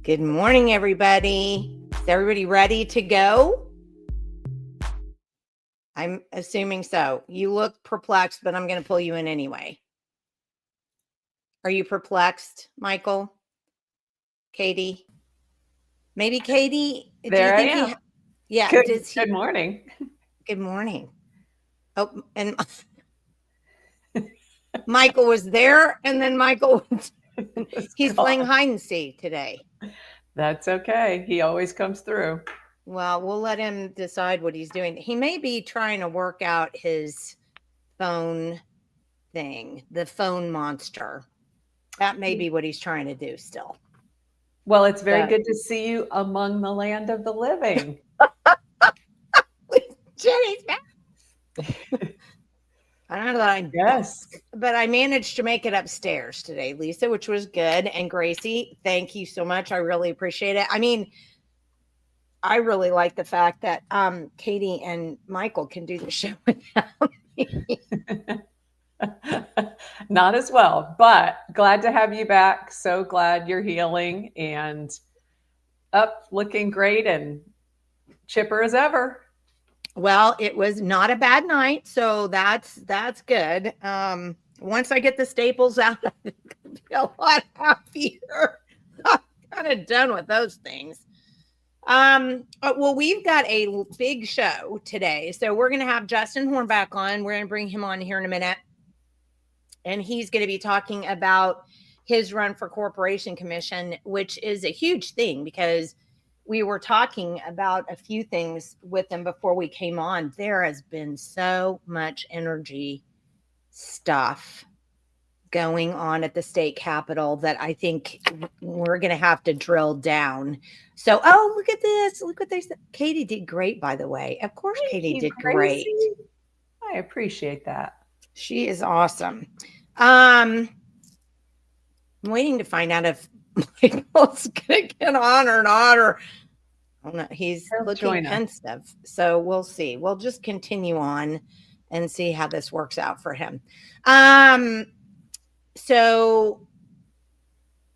Good morning, everybody. Is everybody ready to go? I'm assuming so. You look perplexed, but I'm going to pull you in anyway. Are you perplexed, Michael? Katy? Maybe Katy? There I am. Yeah. Good morning. Good morning. Oh, and Michael was there, and then Michael, he's playing hide and seek today. That's okay. He always comes through. Well, we'll let him decide what he's doing. He may be trying to work out his phone thing, the phone monster. That may be what he's trying to do still. Well, it's very good to see you among the land of the living. Jenni's back. I don't know that Yes. But I managed to make it upstairs today, Lisa, which was good. And Gracie, thank you so much. I really appreciate it. I mean, I really like the fact that Katy and Michael can do the show without me. Not as well, but glad to have you back. So glad you're healing and up, looking great and chipper as ever. Well, it was not a bad night, so that's good. Once I get the staples out, I think I'll be a lot happier. I'm kind of done with those things. Well, we've got a big show today, so we're going to have Justin Hornback on. We're going to bring him on here in a minute, and he's going to be talking about his run for Corporation Commission, which is a huge thing because we were talking about a few things with him before we came on. There has been so much energy stuff going on at the state capitol that I think we're going to have to drill down. So, look at this. Look what they said. Katy did great, by the way. Of course, Katy did great. I appreciate that. She is awesome. I'm waiting to find out if Michael's going to get on or not, or I don't know. He's looking pensive. So we'll see. We'll just continue on and see how this works out for him. So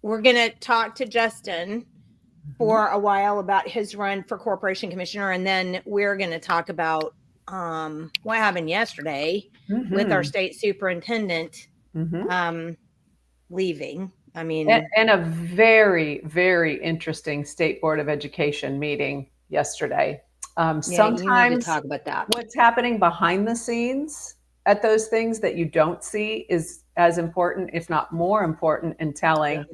we're going to talk to Justin for a while about his run for Corporation Commissioner. And then we're going to talk about what happened yesterday with our state superintendent leaving. I mean, and a very, very interesting State Board of Education meeting yesterday. Sometimes you need to talk about that. What's happening behind the scenes at those things that you don't see is as important, if not more important, and telling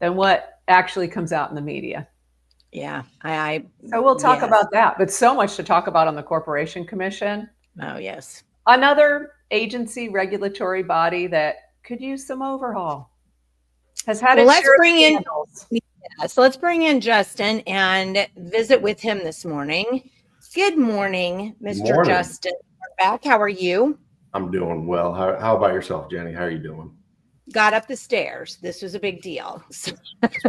than what actually comes out in the media. Yeah, so we'll talk about that, but so much to talk about on the Corporation Commission. Oh, yes. Another agency, regulatory body that could use some overhaul. Has had let's bring in Justin and visit with him this morning. Good morning, Mr. Justin Hornback. How are you? I'm doing well. How about yourself, Jenni? How are you doing? Got up the stairs. This was a big deal. It's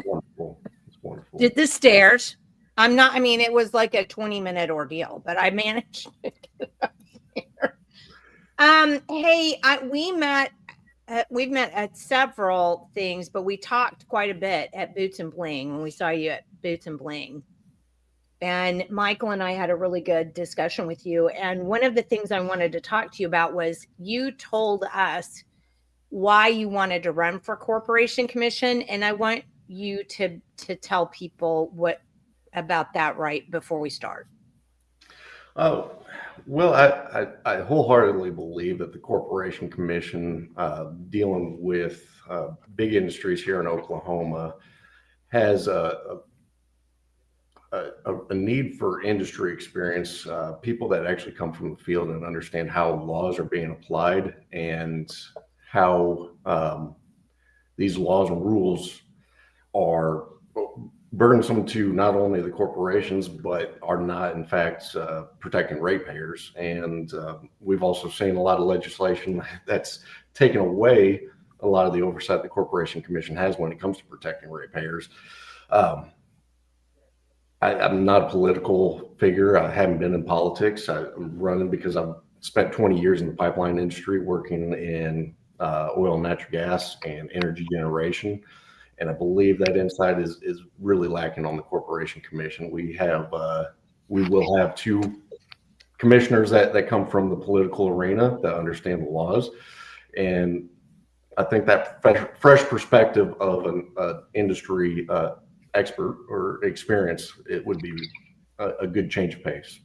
wonderful. It's wonderful. Did the stairs. It was like a 20-minute ordeal, but I managed to get up here. Hey, we've met at several things, but we talked quite a bit at Boots and Bling when we saw you at Boots and Bling. And Michael and I had a really good discussion with you. And one of the things I wanted to talk to you about was you told us why you wanted to run for Corporation Commission. And I want you to tell people what about that right before we start. Oh, well, I wholeheartedly believe that the Corporation Commission, dealing with big industries here in Oklahoma, has a need for industry experience, people that actually come from the field and understand how laws are being applied and how these laws and rules are burdensome to not only the corporations, but are not, in fact, protecting ratepayers. And we've also seen a lot of legislation that's taken away a lot of the oversight the Corporation Commission has when it comes to protecting ratepayers. I'm not a political figure. I haven't been in politics. I'm running because I've spent 20 years in the pipeline industry working in oil and natural gas and energy generation. And I believe that insight is really lacking on the Corporation Commission. We will have two commissioners that come from the political arena that understand the laws. And I think that fresh perspective of an industry expert or experience, it would be a good change of pace.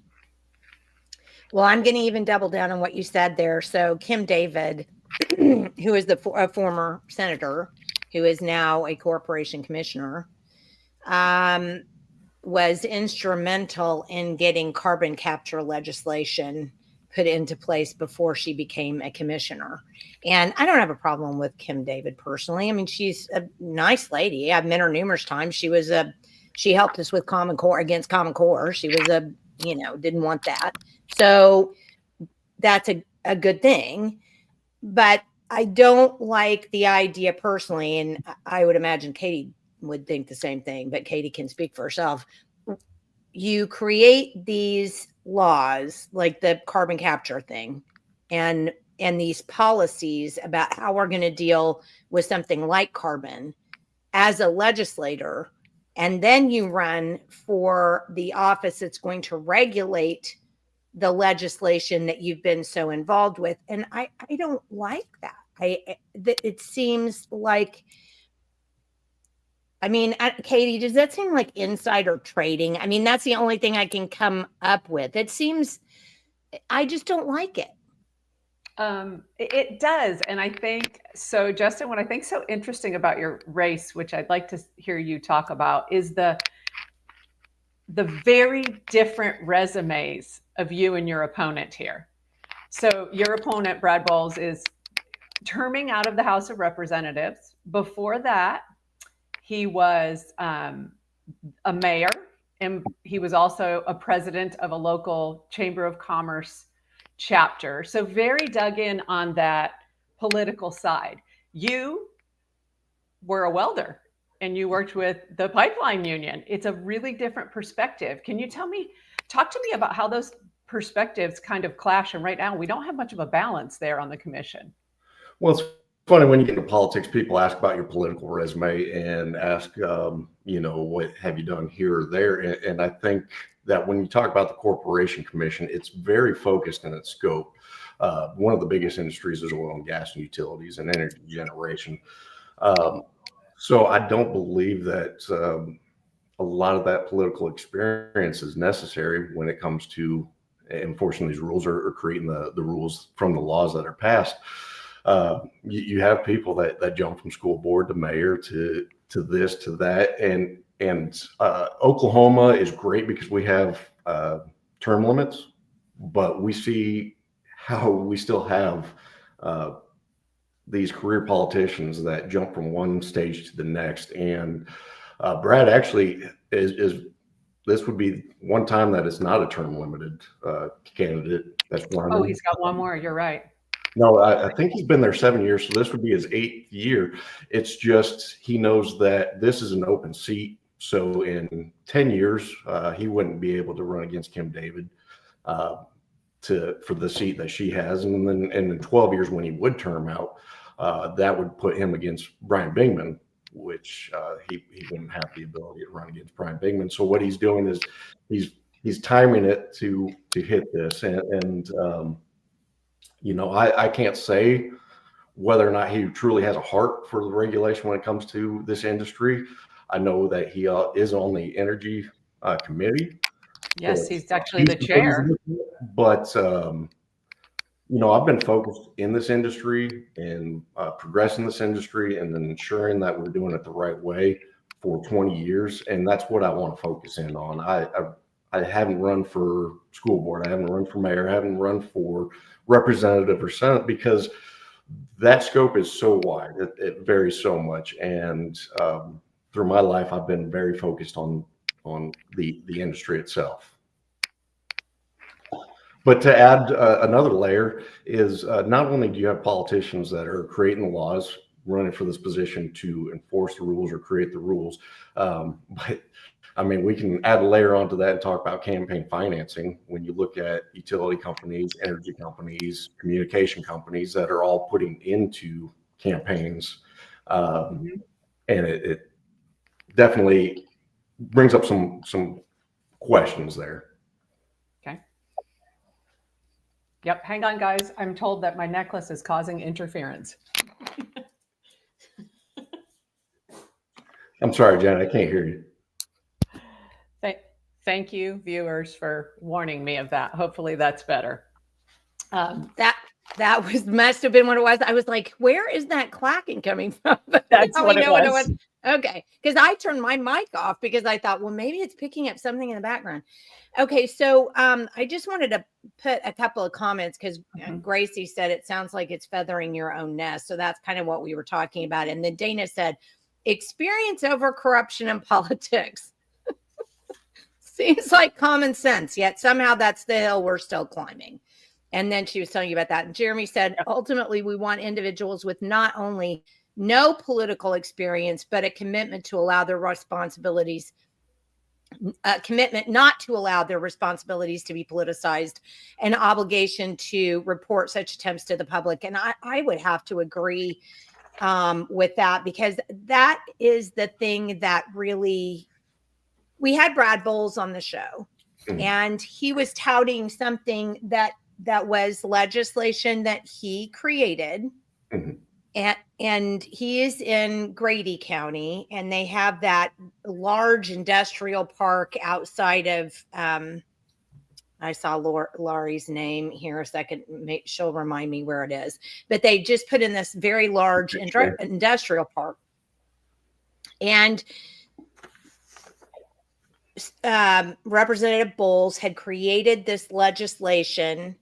Well, I'm going to even double down on what you said there. So Kim David, who is a former senator, who is now a corporation commissioner, was instrumental in getting carbon capture legislation put into place before she became a commissioner. And I don't have a problem with Kim David personally. I mean, she's a nice lady. I've met her numerous times. She helped us with Common Core, against Common Core. She was didn't want that. So that's a good thing. But I don't like the idea personally, and I would imagine Katy would think the same thing, but Katy can speak for herself. You create these laws like the carbon capture thing and these policies about how we're going to deal with something like carbon as a legislator, and then you run for the office that's going to regulate the legislation that you've been so involved with. And I don't like that. It seems like, I mean, Katy, does that seem like insider trading? I mean, that's the only thing I can come up with. It seems, I just don't like it. It does. And I think, so Justin, what I think so interesting about your race, which I'd like to hear you talk about, is the very different resumes of you and your opponent here. So your opponent, Brad Boles, is terming out of the House of Representatives. Before that, he was a mayor, and he was also a president of a local Chamber of Commerce chapter. So very dug in on that political side. You were a welder and you worked with the pipeline union. It's a really different perspective. Can you talk to me about how those perspectives kind of clash? And right now we don't have much of a balance there on the commission. Well, it's funny when you get into politics, people ask about your political resume and ask, what have you done here or there? And I think that when you talk about the Corporation Commission, it's very focused in its scope. One of the biggest industries is oil and gas and utilities and energy generation. So I don't believe that a lot of that political experience is necessary when it comes to enforcing these rules or creating the rules from the laws that are passed. You have people that jump from school board to mayor to this to that, and Oklahoma is great because we have term limits, but we see how we still have these career politicians that jump from one stage to the next. And Brad actually is this would be one time that it's not a term limited candidate that's running. Oh, he's got one more. You're right. No, I think he's been there 7 years, so this would be his 8th year. It's just he knows that this is an open seat. So in 10 years, he wouldn't be able to run against Kim David for the seat that she has. And then in 12 years, when he would term out, that would put him against Brian Bingman, which he wouldn't have the ability to run against Brian Bingman. So what he's doing is he's timing it to hit this. And I can't say whether or not he truly has a heart for the regulation when it comes to this industry. I know that he is on the energy committee. Yes, he's actually the chair. But, I've been focused in this industry and progressing this industry and then ensuring that we're doing it the right way for 20 years. And that's what I want to focus in on. I haven't run for school board. I haven't run for mayor. I haven't run for representative or senate because that scope is so wide. It varies so much. And through my life, I've been very focused on the industry itself. But to add another layer is not only do you have politicians that are creating the laws, running for this position to enforce the rules or create the rules, but I mean, we can add a layer onto that and talk about campaign financing. When you look at utility companies, energy companies, communication companies that are all putting into campaigns, and it definitely brings up some questions there. Okay. Yep. Hang on, guys. I'm told that my necklace is causing interference. I'm sorry, Jen, I can't hear you. Thank you, viewers, for warning me of that. Hopefully that's better. That must have been what it was. I was like, where is that clacking coming from? But That's now what we it know was. Okay. Because I turned my mic off because I thought, well, maybe it's picking up something in the background. Okay. So I just wanted to put a couple of comments because Gracie said it sounds like it's feathering your own nest. So that's kind of what we were talking about. And then Dana said, experience over corruption in politics. Seems like common sense, yet somehow that's the hill we're still climbing. And then she was telling you about that. And Jeremy said, ultimately, we want individuals with not only no political experience, but a commitment to allow their responsibilities, a commitment not to allow their responsibilities to be politicized, an obligation to report such attempts to the public. And I would have to agree with that, because that is the thing that really, we had Brad Boles on the show, and he was touting something that was legislation that he created. And he is in Grady County, and they have that large industrial park outside of, I saw Laurie's name here a second. She'll remind me where it is, but they just put in this very large industrial park. And Representative Boles had created this legislation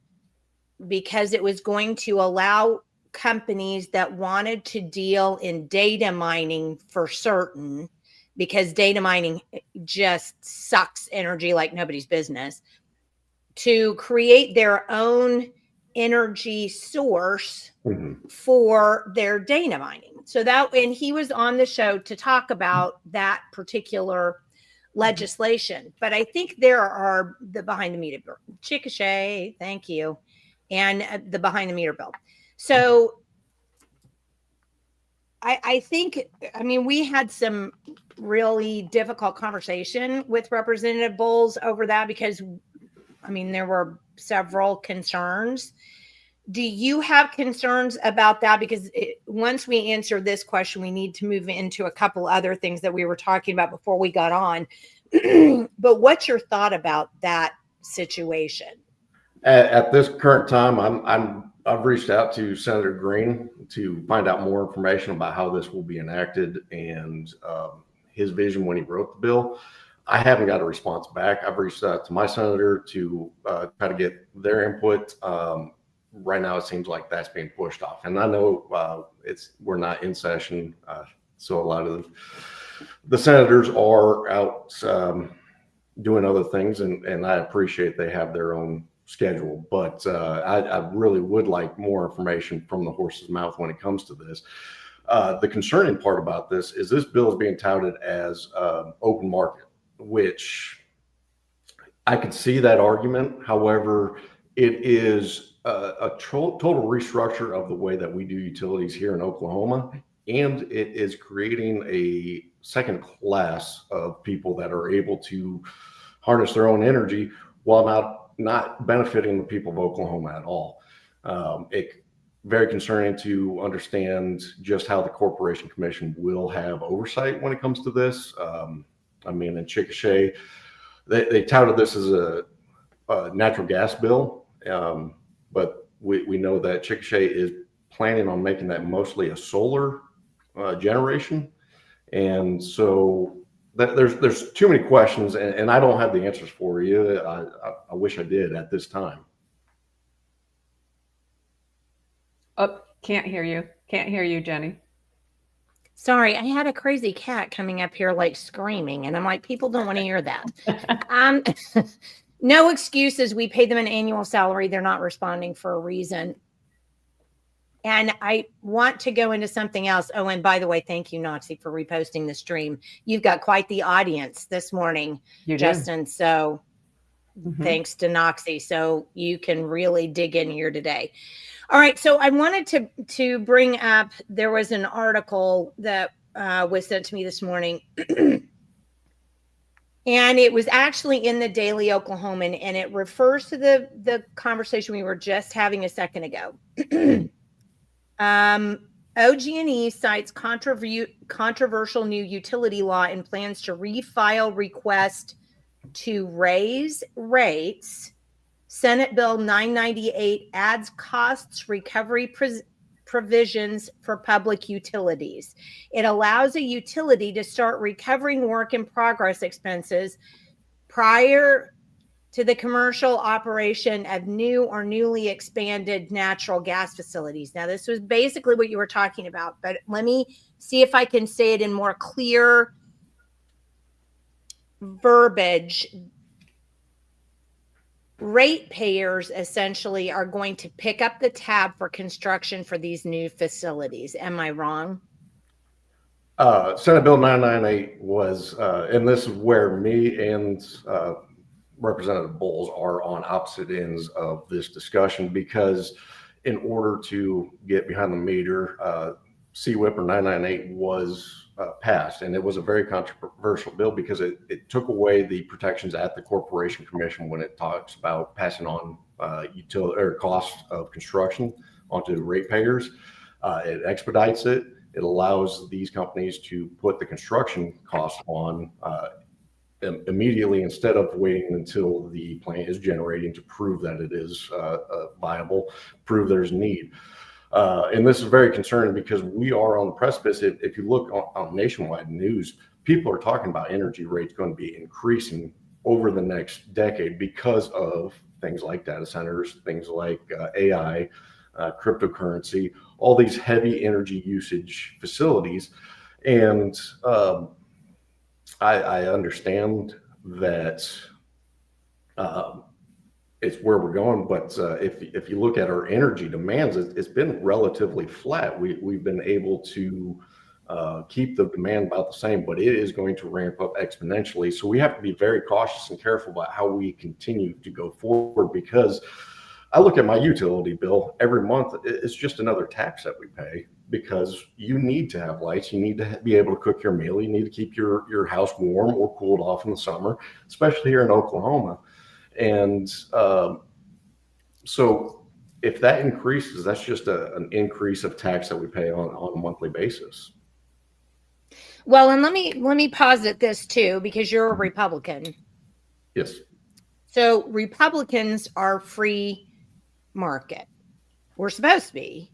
because it was going to allow companies that wanted to deal in data mining for certain, because data mining just sucks energy like nobody's business, to create their own energy source for their data mining. So that, and he was on the show to talk about that particular legislation. But I think there are the behind the meter bill, Chickasha, thank you, and the behind the meter bill. So I think, I mean, we had some really difficult conversation with Representative Boles over that, because I mean, there were several concerns. Do you have concerns about that? Because once we answer this question, we need to move into a couple other things that we were talking about before we got on. But what's your thought about that situation? At this current time, I've reached out to Senator Green to find out more information about how this will be enacted and his vision when he wrote the bill. I haven't got a response back. I've reached out to my senator to try to get their input. Right now, it seems like that's being pushed off, and I know we're not in session, so a lot of the senators are out doing other things, and I appreciate they have their own schedule. But I really would like more information from the horse's mouth when it comes to this. The concerning part about this bill is being touted as open market, which I could see that argument. However, it is a total restructure of the way that we do utilities here in Oklahoma, and it is creating a second class of people that are able to harness their own energy while not benefiting the people of Oklahoma at all. It's very concerning to understand just how the Corporation Commission will have oversight when it comes to this. I mean, in Chickasha, they touted this as a natural gas bill, but we know that Chickasha is planning on making that mostly a solar generation, and so there's too many questions, and I don't have the answers for you. I wish I did at this time. Oh, can't hear you. Can't hear you, Jenni. Sorry, I had a crazy cat coming up here like screaming, and I'm like, people don't want to hear that. No excuses. We pay them an annual salary. They're not responding for a reason. And I want to go into something else. Oh, and by the way, thank you, Noxie, for reposting the stream. You've got quite the audience this morning, Justin. So thanks to Noxie. So you can really dig in here today. All right. So I wanted to bring up, there was an article that was sent to me this morning. And it was actually in the Daily Oklahoman, and it refers to the conversation we were just having a second ago. OG&E cites controversial new utility law and plans to refile request to raise rates. Senate Bill 998 adds costs recovery provisions for public utilities. It allows a utility to start recovering work in progress expenses prior to the commercial operation of new or newly expanded natural gas facilities. Now, this was basically what you were talking about, but let me see if I can say it in more clear verbiage. Ratepayers essentially are going to pick up the tab for construction for these new facilities. Am I wrong? Senate Bill 998 was, and this is where me and Representative Boles are on opposite ends of this discussion, because in order to get behind the meter, CWIP or 998 was passed, and it was a very controversial bill because it took away the protections at the Corporation Commission when it talks about passing on utility or costs of construction onto ratepayers. It expedites it. It allows these companies to put the construction cost on immediately instead of waiting until the plant is generating to prove that it is viable, prove there's need. And this is very concerning because we are on the precipice. If you look on nationwide news, people are talking about energy rates going to be increasing over the next decade because of things like data centers, things like AI, cryptocurrency, all these heavy energy usage facilities. And I understand that it's where we're going, but if you look at our energy demands, it's been relatively flat. We've been able to keep the demand about the same, but it is going to ramp up exponentially. So we have to be very cautious and careful about how we continue to go forward, because I look at my utility bill every month. It's just another tax that we pay, because you need to have lights. You need to be able to cook your meal. You need to keep your house warm or cooled off in the summer, especially here in Oklahoma. And so if that increases, that's just an increase of tax that we pay on a monthly basis. Well, and let me posit this too, because you're a Republican. Yes. So Republicans are free market. We're supposed to be,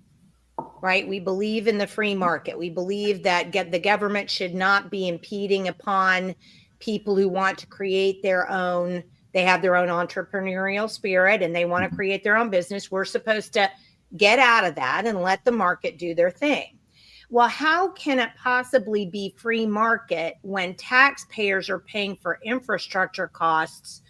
right? We believe in the free market. We believe that the government should not be impeding upon people who want to create their own. They have their own entrepreneurial spirit and they want to create their own business. We're supposed to get out of that and let the market do their thing. Well, how can it possibly be free market when taxpayers are paying for infrastructure costs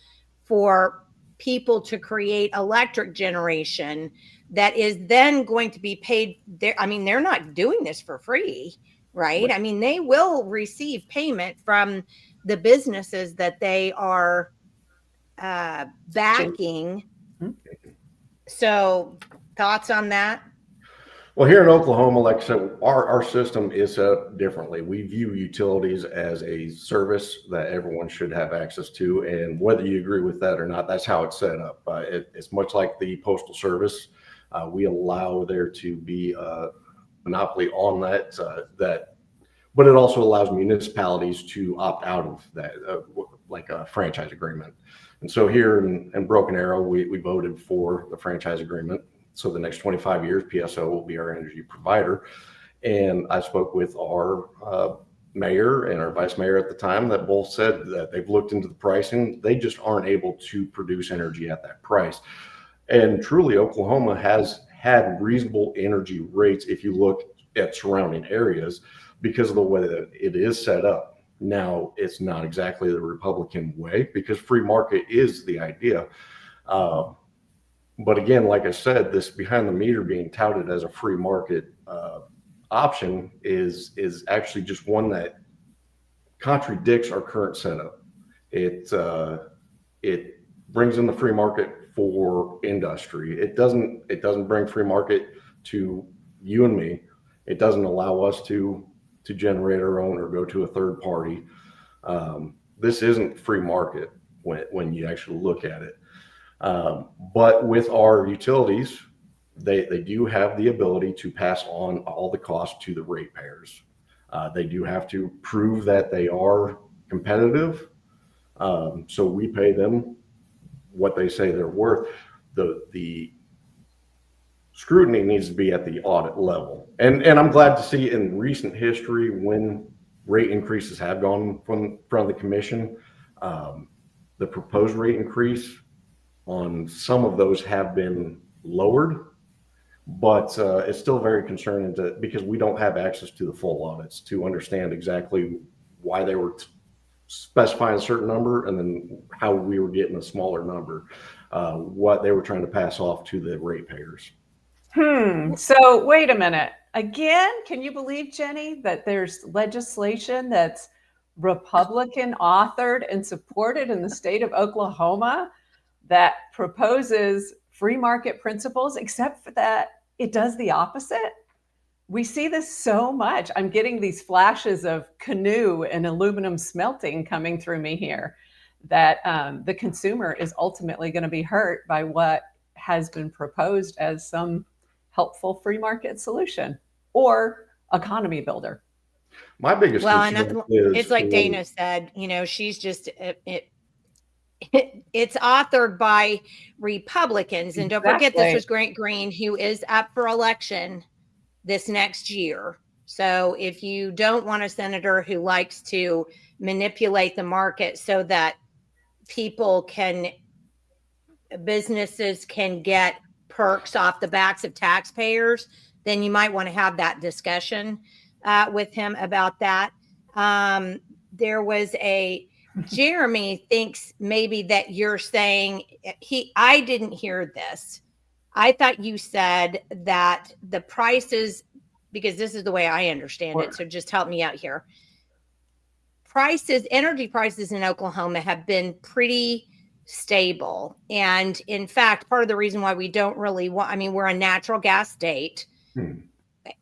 for people to create electric generation that is then going to be paid there? I mean, they're not doing this for free, right? I mean, they will receive payment from the businesses that they are backing. So thoughts on that? Well, here in Oklahoma, like I said, our system is set up differently. We view utilities as a service that everyone should have access to. And whether you agree with that or not, that's how it's set up. It's much like the Postal Service. We allow there to be a monopoly on that, but it also allows municipalities to opt out of that, like a franchise agreement. And so here in Broken Arrow, we voted for the franchise agreement. So the next 25 years, PSO will be our energy provider. And I spoke with our mayor and our vice mayor at the time that both said that they've looked into the pricing. They just aren't able to produce energy at that price. And truly, Oklahoma has had reasonable energy rates if you look at surrounding areas because of the way that it is set up. Now, it's not exactly the Republican way because free market is the idea. But again, like I said, this behind the meter being touted as a free market option is actually just one that contradicts our current setup. It brings in the free market for industry. It doesn't bring free market to you and me. It doesn't allow us to to generate our own or go to a third party. This isn't free market when you actually look at it. But with our utilities, they do have the ability to pass on all the costs to the ratepayers. They do have to prove that they are competitive. So we pay them what they say they're worth. The scrutiny needs to be at the audit level. And I'm glad to see in recent history when rate increases have gone from the commission, the proposed rate increase on some of those have been lowered, but it's still very concerning because we don't have access to the full audits to understand exactly why they were specifying a certain number and then how we were getting a smaller number, what they were trying to pass off to the ratepayers. So wait a minute. Again, can you believe, Jenni, that there's legislation that's Republican authored and supported in the state of Oklahoma that proposes free market principles, except for that it does the opposite? We see this so much. I'm getting these flashes of canoe and aluminum smelting coming through me here, that the consumer is ultimately going to be hurt by what has been proposed as some helpful free market solution or economy builder. My biggest concern is it's like Dana said, she's just it's authored by Republicans. And don't forget, this was Grant Green, who is up for election this next year. So if you don't want a senator who likes to manipulate the market so that businesses can get perks off the backs of taxpayers, then you might want to have that discussion with him about that. There was Jeremy thinks maybe that you're saying I didn't hear this. I thought you said that the prices, because this is the way I understand it, so just help me out here. Energy prices in Oklahoma have been pretty stable. And in fact, part of the reason why we don't really we're a natural gas state.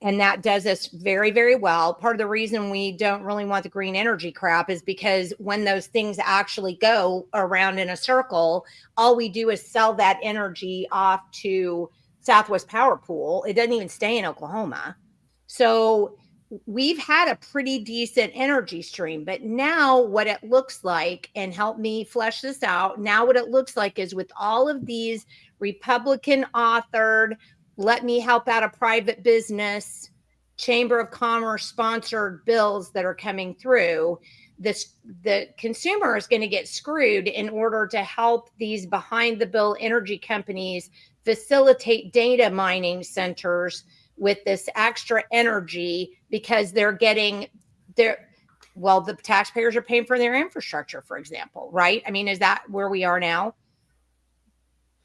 And that does us very, very well. Part of the reason we don't really want the green energy crap is because when those things actually go around in a circle, all we do is sell that energy off to Southwest Power Pool. It doesn't even stay in Oklahoma. So we've had a pretty decent energy stream, but now what it looks like, and help me flesh this out, now what it looks like is with all of these Republican authored, let me help out a private business, Chamber of Commerce sponsored bills that are coming through, the consumer is going to get screwed in order to help these behind the bill energy companies facilitate data mining centers with this extra energy because the taxpayers are paying for their infrastructure, for example, right? Is that where we are now?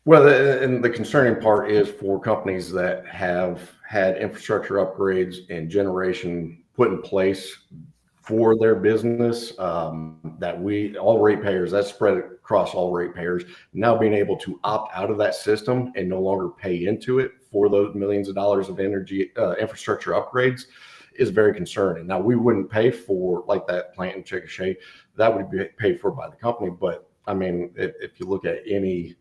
Well, and the concerning part is for companies that have had infrastructure upgrades and generation put in place for their business, that all ratepayers, that's spread across all ratepayers, now being able to opt out of that system and no longer pay into it for those millions of dollars of energy infrastructure upgrades is very concerning. Now, we wouldn't pay for like that plant in Chickasha, that would be paid for by the company. But if you look at any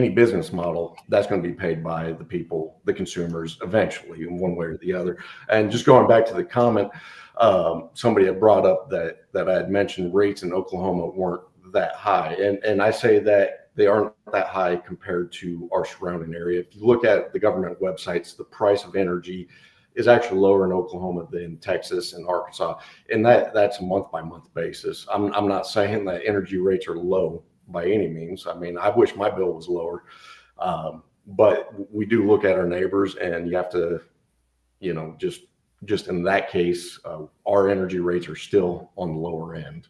business model, that's going to be paid by the people, the consumers, eventually, in one way or the other. And just going back to the comment, somebody had brought up that I had mentioned rates in Oklahoma weren't that high. And I say that they aren't that high compared to our surrounding area. If you look at the government websites, the price of energy is actually lower in Oklahoma than Texas and Arkansas. And that's a month by month basis. I'm not saying that energy rates are low by any means. I wish my bill was lower. But we do look at our neighbors, and you have to, just in that case, our energy rates are still on the lower end.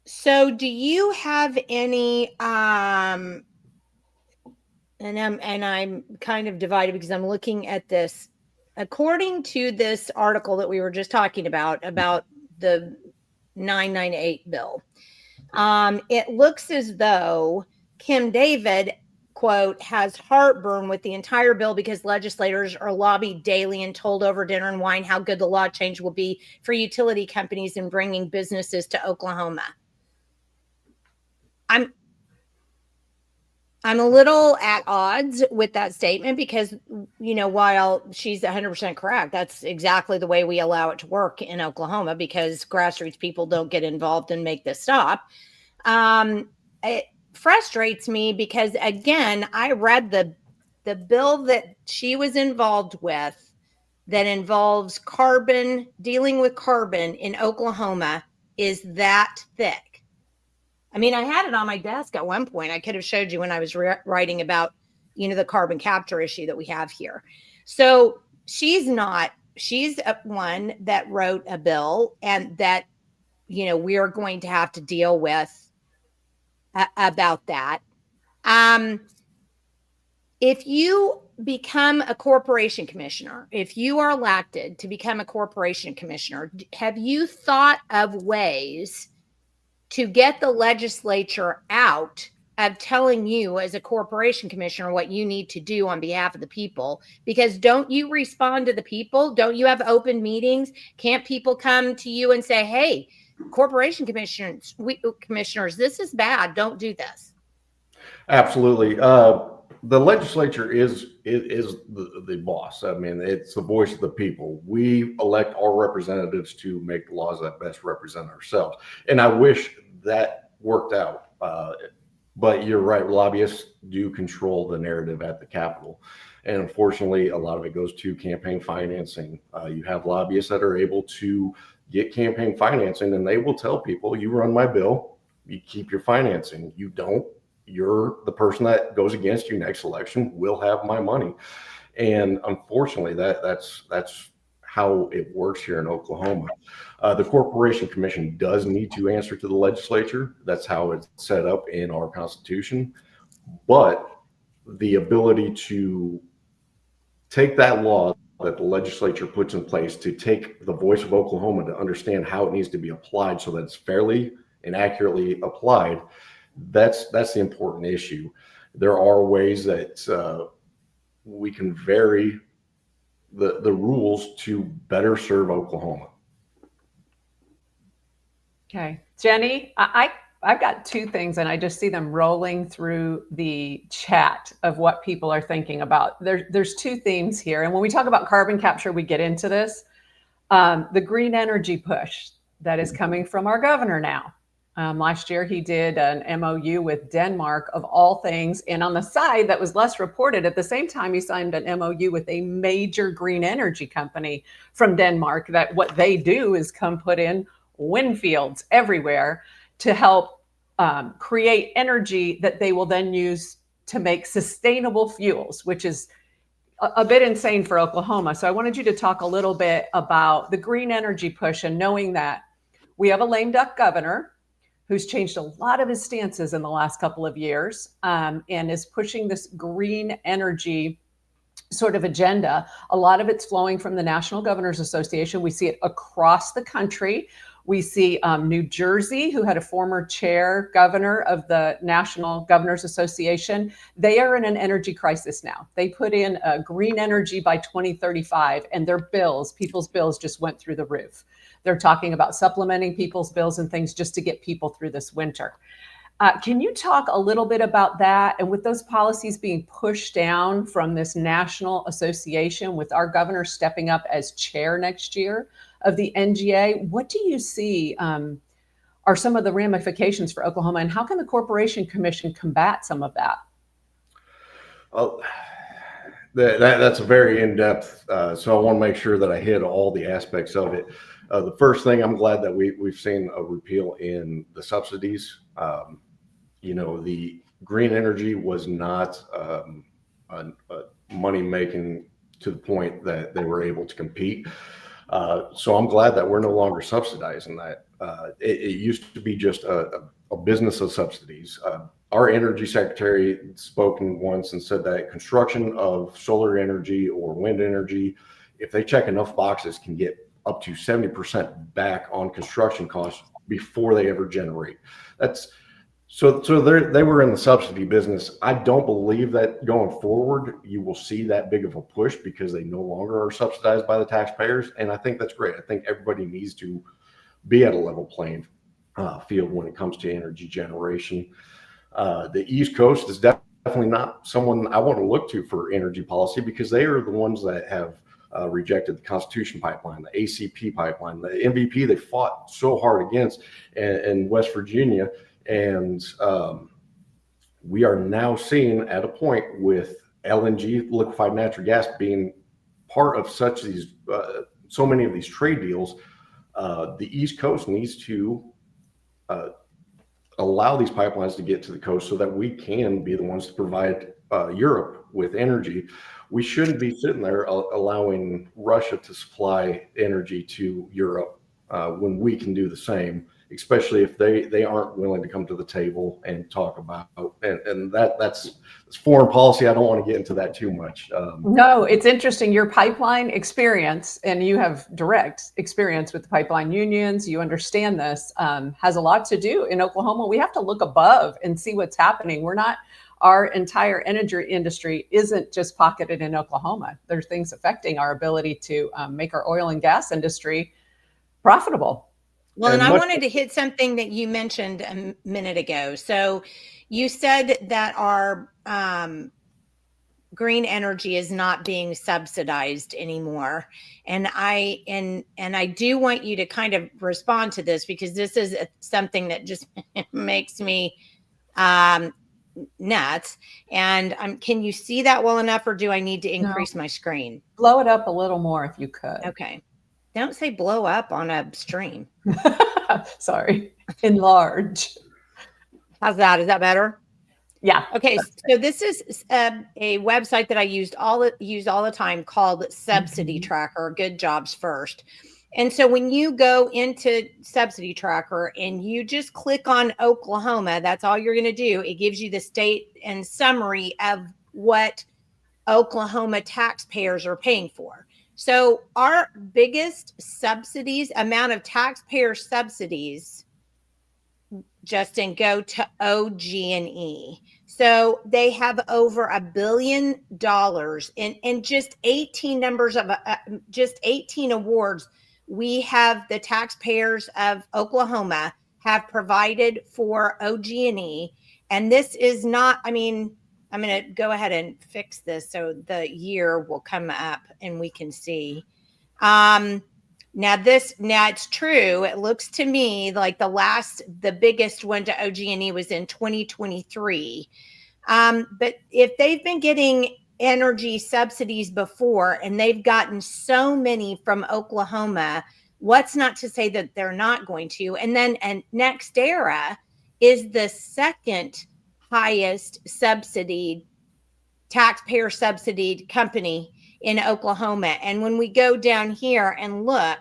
So do you have any, and I'm kind of divided because I'm looking at this, according to this article that we were just talking about the 998 bill. It looks as though Kim David quote, has heartburn with the entire bill because legislators are lobbied daily and told over dinner and wine how good the law change will be for utility companies in bringing businesses to Oklahoma. I'm a little at odds with that statement because, while she's 100% correct, that's exactly the way we allow it to work in Oklahoma because grassroots people don't get involved and make this stop. It frustrates me because, again, I read the bill that she was involved with that involves dealing with carbon in Oklahoma is that thick. I mean, I had it on my desk at one point. I could have showed you when I was writing about, the carbon capture issue that we have here. So she's one that wrote a bill and that, we are going to have to deal with about that. If you become a corporation commissioner, if you are elected to become a corporation commissioner, have you thought of ways to get the legislature out of telling you as a corporation commissioner what you need to do on behalf of the people? Because don't you respond to the people? Don't you have open meetings? Can't people come to you and say, hey, corporation commissioners, this is bad. Don't do this. Absolutely. The legislature is the boss. I mean, it's the voice of the people. We elect our representatives to make laws that best represent ourselves. And I wish that worked out. But you're right. Lobbyists do control the narrative at the Capitol. And unfortunately, a lot of it goes to campaign financing. You have lobbyists that are able to get campaign financing, and they will tell people, you run my bill, you keep your financing. You don't, you're the person that goes against you next election will have my money. And unfortunately, that's how it works here in Oklahoma. The Corporation Commission does need to answer to the legislature. That's how it's set up in our Constitution. But the ability to take that law that the legislature puts in place to take the voice of Oklahoma to understand how it needs to be applied so that it's fairly and accurately applied, that's the important issue. There are ways that we can vary the rules to better serve Oklahoma. Okay, Jenni, I've got two things, and I just see them rolling through the chat of what people are thinking about. There's two themes here, and when we talk about carbon capture, we get into this. The green energy push that is coming from our governor now. Last year, he did an MOU with Denmark, of all things. And on the side that was less reported, at the same time, he signed an MOU with a major green energy company from Denmark that what they do is come put in wind fields everywhere to help create energy that they will then use to make sustainable fuels, which is a bit insane for Oklahoma. So I wanted you to talk a little bit about the green energy push and knowing that we have a lame duck governor who's changed a lot of his stances in the last couple of years and is pushing this green energy sort of agenda. A lot of it's flowing from the National Governors Association. We see it across the country. We see New Jersey, who had a former governor of the National Governors Association. They are in an energy crisis now. They put in green energy by 2035, and their people's bills just went through the roof. They're talking about supplementing people's bills and things just to get people through this winter. Can you talk a little bit about that? And with those policies being pushed down from this national association, with our governor stepping up as chair next year of the NGA, what do you see are some of the ramifications for Oklahoma, and how can the Corporation Commission combat some of that? Well, that's a very in-depth, so I want to make sure that I hit all the aspects of it. The first thing, I'm glad that we've seen a repeal in the subsidies. The green energy was not money making to the point that they were able to compete. So I'm glad that we're no longer subsidizing that. It used to be just a business of subsidies. Our energy secretary spoken once and said that construction of solar energy or wind energy, if they check enough boxes, can get up to 70% back on construction costs before they ever generate. So they were in the subsidy business. I don't believe that going forward you will see that big of a push because they no longer are subsidized by the taxpayers, and I think that's great. I think everybody needs to be at a level playing field when it comes to energy generation. The East Coast is definitely not someone I want to look to for energy policy because they are the ones that have rejected the Constitution pipeline, the ACP pipeline, the MVP they fought so hard against in West Virginia. And we are now seeing at a point with LNG, liquefied natural gas, being part of so many of these trade deals. The East Coast needs to allow these pipelines to get to the coast so that we can be the ones to provide Europe with energy. We shouldn't be sitting there allowing Russia to supply energy to Europe when we can do the same, especially if they aren't willing to come to the table and talk about, and that's foreign policy. I don't want to get into that too much. No, it's interesting. Your pipeline experience, and you have direct experience with the pipeline unions, you understand this, has a lot to do in Oklahoma. We have to look above and see what's happening. Our entire energy industry isn't just pocketed in Oklahoma. There's things affecting our ability to make our oil and gas industry profitable. Well, and I wanted to hit something that you mentioned a minute ago. So you said that our green energy is not being subsidized anymore. And I do want you to kind of respond to this because this is something that just makes me nuts. And can you see that well enough, or do I need to increase my screen? Blow it up a little more if you could. Okay. Don't say blow up on a stream. Sorry. Enlarge. How's that? Is that better? Yeah. Okay. So this is a website that I use all the time called Subsidy Tracker, Good Jobs First. And so when you go into Subsidy Tracker and you just click on Oklahoma, that's all you're going to do. It gives you the state and summary of what Oklahoma taxpayers are paying for. So our biggest amount of taxpayer subsidies, Justin, go to OG&E. So they have over $1 billion in just 18 just 18 awards. We have the taxpayers of Oklahoma have provided for OG&E. And this is not, I'm going to go ahead and fix this so the year will come up and we can see. Now it's true. It looks to me like the biggest one to OG&E was in 2023. But if they've been getting energy subsidies before and they've gotten so many from Oklahoma, what's not to say that they're not going to? And NextEra is the second highest taxpayer subsidied company in Oklahoma. And when we go down here and look,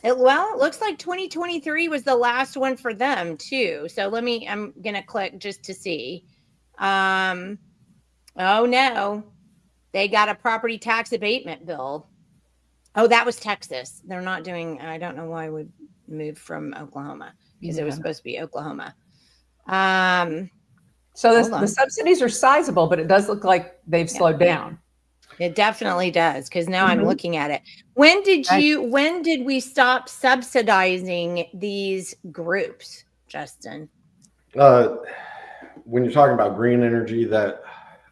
it looks like 2023 was the last one for them too. So I'm going to click just to see. Oh no, they got a property tax abatement bill. Oh, that was Texas. They're not doing, I don't know why we moved from Oklahoma because it was supposed to be Oklahoma. So the subsidies are sizable, but it does look like they've slowed down. It definitely does, because now I'm looking at it. When did we stop subsidizing these groups, Justin? When you're talking about green energy, that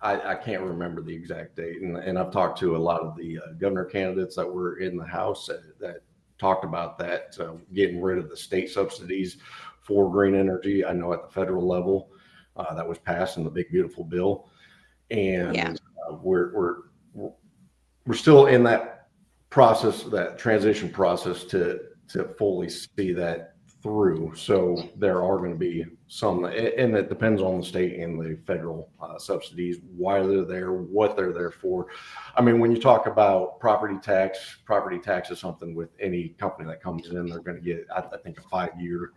I can't remember the exact date, and I've talked to a lot of the governor candidates that were in the House that talked about that, getting rid of the state subsidies for green energy. I know at the federal level that was passed in the big beautiful bill, and we're still in that process, that transition process to fully see that through. So there are going to be some, and it depends on the state and the federal subsidies, why they're there, what they're there for. When you talk about property tax is something with any company that comes in, they're going to get, I think, a 5-year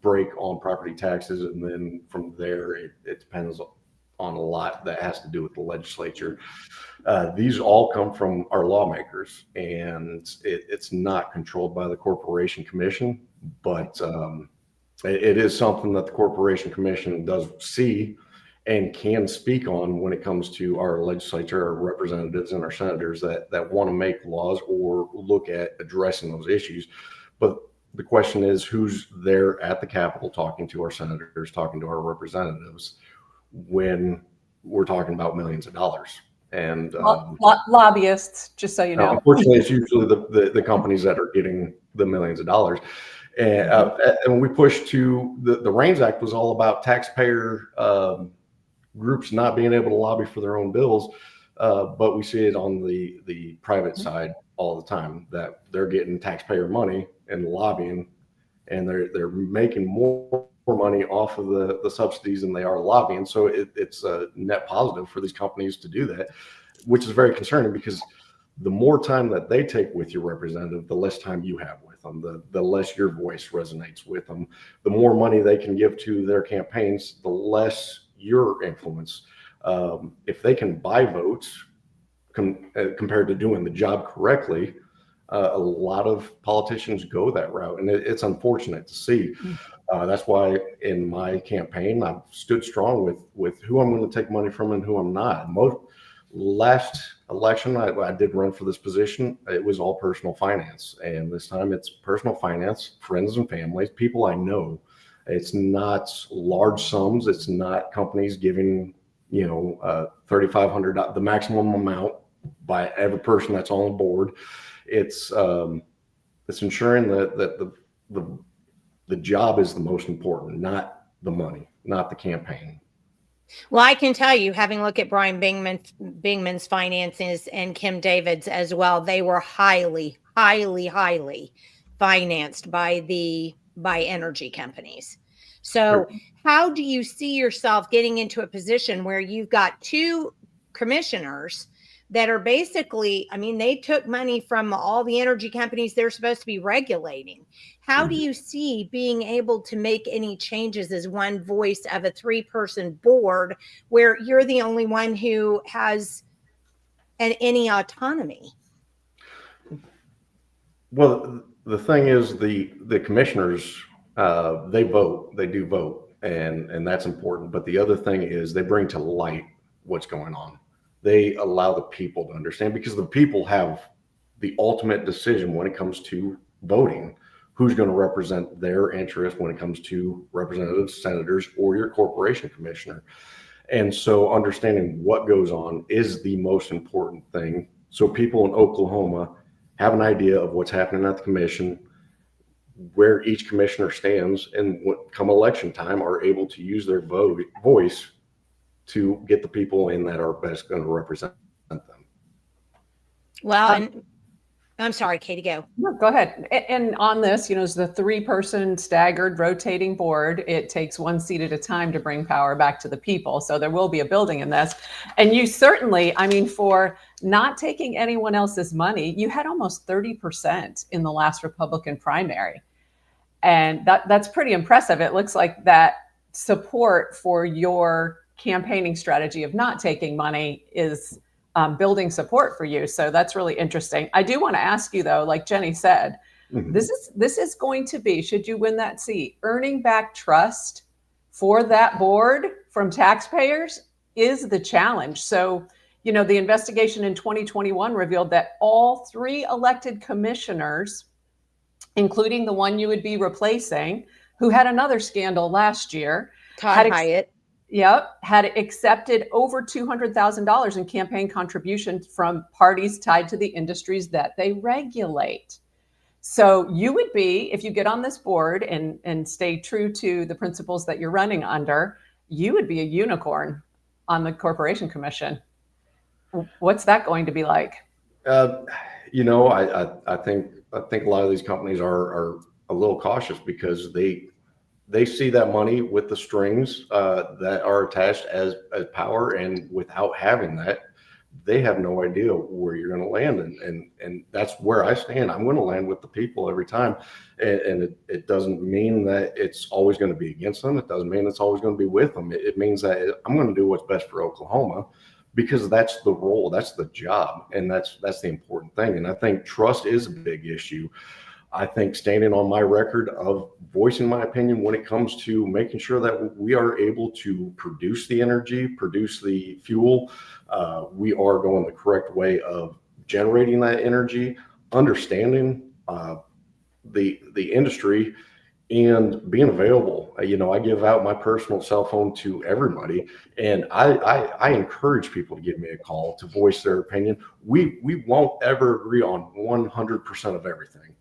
break on property taxes. And then from there, it depends on a lot that has to do with the legislature. These all come from our lawmakers, and it's not controlled by the Corporation Commission, but it is something that the Corporation Commission does see and can speak on when it comes to our legislature, our representatives, and our senators that want to make laws or look at addressing those issues. But the question is, who's there at the Capitol talking to our senators, talking to our representatives when we're talking about millions of dollars? And lobbyists, just so you know. Unfortunately, it's usually the companies that are getting the millions of dollars. And when we pushed to the REINS Act was all about taxpayer groups not being able to lobby for their own bills, but we see it on the private side all the time, that they're getting taxpayer money and lobbying, and they're making more money off of the subsidies than they are lobbying. So it's a net positive for these companies to do that, which is very concerning, because the more time that they take with your representative, the less time you have with them, the less your voice resonates with them, the more money they can give to their campaigns, the less your influence. If they can buy votes compared to doing the job correctly, a lot of politicians go that route, and it's unfortunate to see. That's why in my campaign, I've stood strong with who I'm going to take money from and who I'm not. Last election, I did run for this position. It was all personal finance, and this time it's personal finance, friends and families, people I know. It's not large sums. It's not companies giving, $3,500, the maximum amount by every person that's on board. It's ensuring that the job is the most important, not the money, not the campaign. Well, I can tell you, having looked at Brian Bingman's finances and Kim David's as well, they were highly, highly, highly financed by energy companies. So how do you see yourself getting into a position where you've got two commissioners that are basically, they took money from all the energy companies they're supposed to be regulating? How do you see being able to make any changes as one voice of a 3-person board where you're the only one who has any autonomy? Well, the thing is, the commissioners, they do vote, and that's important. But the other thing is they bring to light what's going on. They allow the people to understand, because the people have the ultimate decision when it comes to voting, who's going to represent their interest when it comes to representatives, senators, or your corporation commissioner. And so understanding what goes on is the most important thing. So people in Oklahoma have an idea of what's happening at the commission, where each commissioner stands, and come election time are able to use their voice to get the people in that are best going to represent them. Well, and I'm sorry, Katie, go. No, go ahead. And on this, it's the 3-person staggered rotating board. It takes one seat at a time to bring power back to the people. So there will be a building in this. And you certainly, for not taking anyone else's money, you had almost 30% in the last Republican primary. And that's pretty impressive. It looks like that support for your campaigning strategy of not taking money is building support for you. So that's really interesting. I do want to ask you, though, like Jenni said, this is going to be, should you win that seat, earning back trust for that board from taxpayers is the challenge. So, the investigation in 2021 revealed that all 3 elected commissioners, including the one you would be replacing, who had another scandal last year, Todd Heitt. Had accepted over $200,000 in campaign contributions from parties tied to the industries that they regulate. So you would be, if you get on this board and stay true to the principles that you're running under, you would be a unicorn on the Corporation Commission. What's that going to be like? I think a lot of these companies are a little cautious, because they see that money with the strings that are attached as power, and without having that, they have no idea where you're going to land. And that's where I stand. I'm going to land with the people every time. And it doesn't mean that it's always going to be against them. It doesn't mean it's always going to be with them. It means that I'm going to do what's best for Oklahoma, because that's the role, that's the job, and that's the important thing. And I think trust is a big issue. I think standing on my record of voicing my opinion when it comes to making sure that we are able to produce the energy, produce the fuel, we are going the correct way of generating that energy, understanding the industry, and being available. I give out my personal cell phone to everybody, and I encourage people to give me a call to voice their opinion. We won't ever agree on 100% of everything.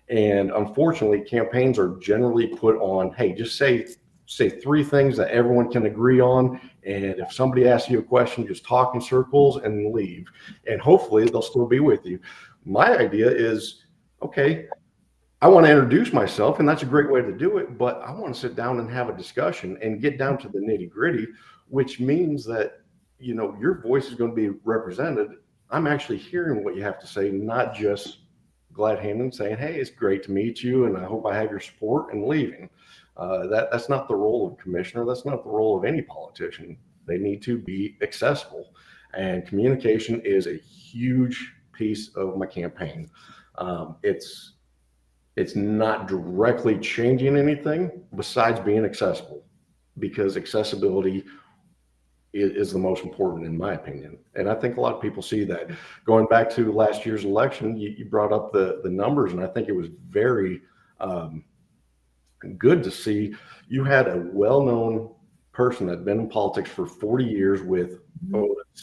And unfortunately, campaigns are generally put on, hey, just say 3 things that everyone can agree on. And if somebody asks you a question, just talk in circles and leave. And hopefully they'll still be with you. My idea is, okay, I want to introduce myself, and that's a great way to do it, but I want to sit down and have a discussion and get down to the nitty gritty, which means that, your voice is going to be represented. I'm actually hearing what you have to say, not just glad handing saying, hey, it's great to meet you, and I hope I have your support, and leaving. That's not the role of a commissioner. That's not the role of any politician. They need to be accessible, and communication is a huge piece of my campaign. It's not directly changing anything besides being accessible, because accessibility is the most important, in my opinion. And I think a lot of people see that. Going back to last year's election, you brought up the numbers, and I think it was very good to see. You had a well-known person that had been in politics for 40 years with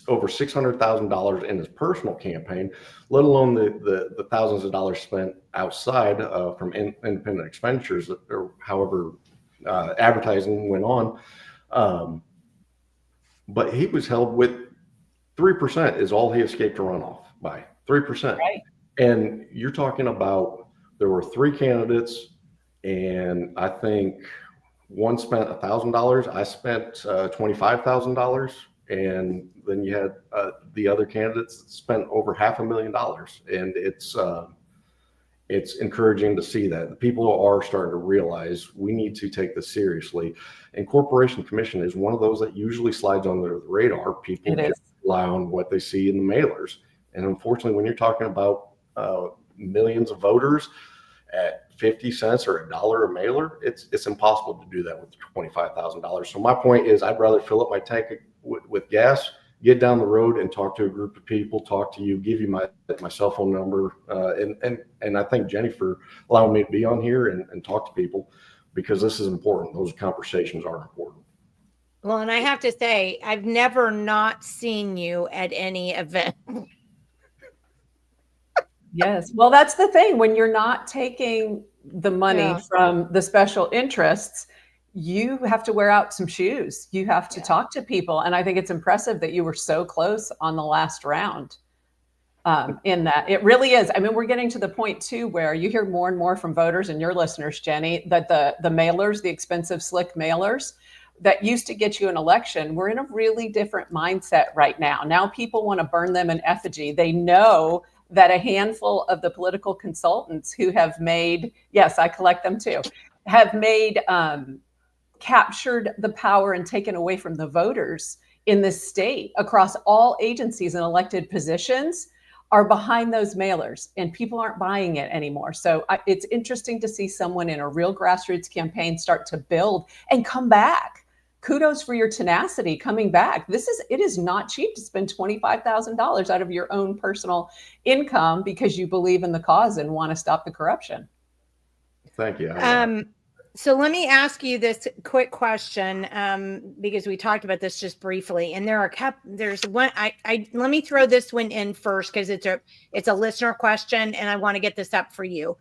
over $600,000 in his personal campaign, let alone the thousands of dollars spent outside from independent expenditures, or however advertising went on. But he was held with 3% is all he escaped a runoff by, 3%. Right. And you're talking about, there were 3 candidates, and I think one spent $1,000. I spent $25,000. And then you had the other candidates that spent over $500,000. And it's encouraging to see that the people are starting to realize we need to take this seriously. And Corporation Commission is one of those that usually slides under the radar. People just rely on what they see in the mailers. And unfortunately, when you're talking about millions of voters at 50 cents or $1 a mailer, it's impossible to do that with $25,000. So my point is, I'd rather fill up my tank with gas, get down the road and talk to a group of people, talk to you, give you my cell phone number. And I thank Jenni for allowing me to be on here and talk to people, because this is important. Those conversations are important. Well, and I have to say, I've never not seen you at any event. Yes. Well, that's the thing. When you're not taking the money from the special interests, you have to wear out some shoes. You have to talk to people. And I think it's impressive that you were so close on the last round in that. It really is. I mean, we're getting to the point too, where you hear more and more from voters and your listeners, Jenni, that the mailers, the expensive, slick mailers that used to get you an election, we're in a really different mindset right now. Now people want to burn them in effigy. They know that a handful of the political consultants who have made, yes, I collect them too, have made, captured the power and taken away from the voters in this state across all agencies and elected positions are behind those mailers, and people aren't buying it anymore. So it's interesting to see someone in a real grassroots campaign start to build and come back. Kudos for your tenacity coming back. It is not cheap to spend $25,000 out of your own personal income because you believe in the cause and want to stop the corruption. Thank you. So let me ask you this quick question, because we talked about this just briefly, and there's one. Let me throw this one in first, because it's a listener question, and I want to get this up for you.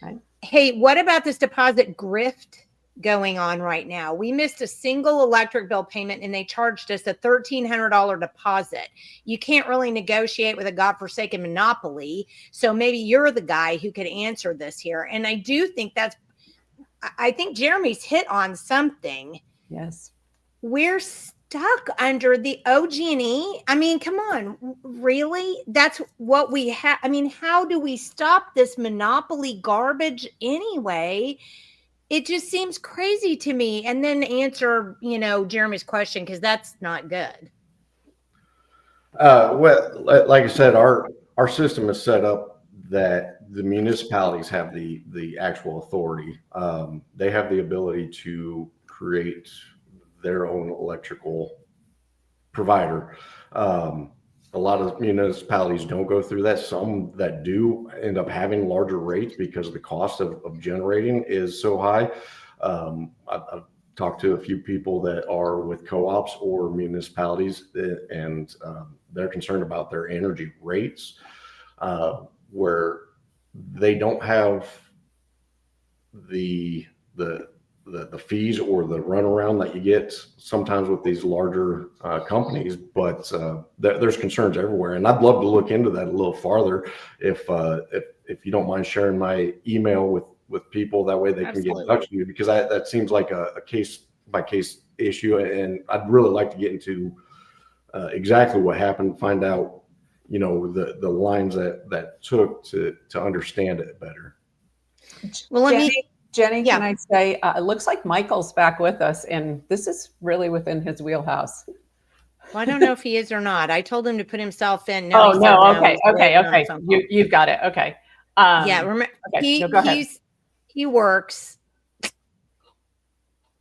Okay. Hey, what about this deposit grift going on right now? We missed a single electric bill payment, and they charged us a $1,300 deposit. You can't really negotiate with a godforsaken monopoly, so maybe you're the guy who could answer this here. And I do think I think Jeremy's hit on something. Yes. We're stuck under the OG&E. I mean, come on, really? That's what we have. I mean, how do we stop this monopoly garbage anyway? It just seems crazy to me. And then answer, Jeremy's question, because that's not good. Well, like I said, our system is set up that the municipalities have the actual authority. They have the ability to create their own electrical provider. A lot of municipalities don't go through that. Some that do end up having larger rates because the cost of generating is so high. I've talked to a few people that are with co-ops or municipalities, and they're concerned about their energy rates, where they don't have the fees or the runaround that you get sometimes with these larger companies, but there's concerns everywhere, and I'd love to look into that a little farther. If you don't mind sharing my email with people, that way they can get in touch with you, because that seems like a case by case issue, and I'd really like to get into exactly what happened, find out the lines that took to understand it better. Well, Jenni, can I say, it looks like Michael's back with us, and this is really within his wheelhouse. Well, I don't know if he is or not. I told him to put himself in. No, okay. You've got it. Okay. Yeah, remember, okay, he works.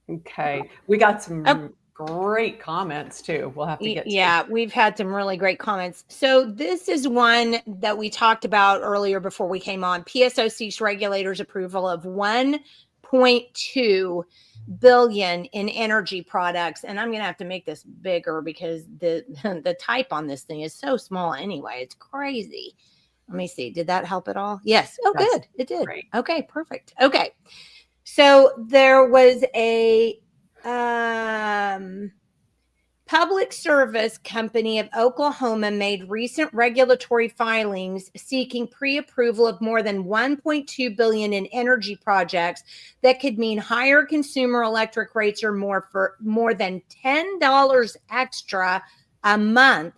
Okay. We got some great comments too. We'll have to get to. Yeah, we've had some really great comments. So this is one that we talked about earlier before we came on. PSO seeks regulators' approval of $1.2 billion in energy products. And I'm going to have to make this bigger because the type on this thing is so small anyway. It's crazy. Let me see. Did that help at all? Yes. Oh, good. It did. Great. Okay, perfect. Okay. So there was a public service company of Oklahoma made recent regulatory filings seeking pre-approval of more than $1.2 billion in energy projects that could mean higher consumer electric rates or more than $10 extra a month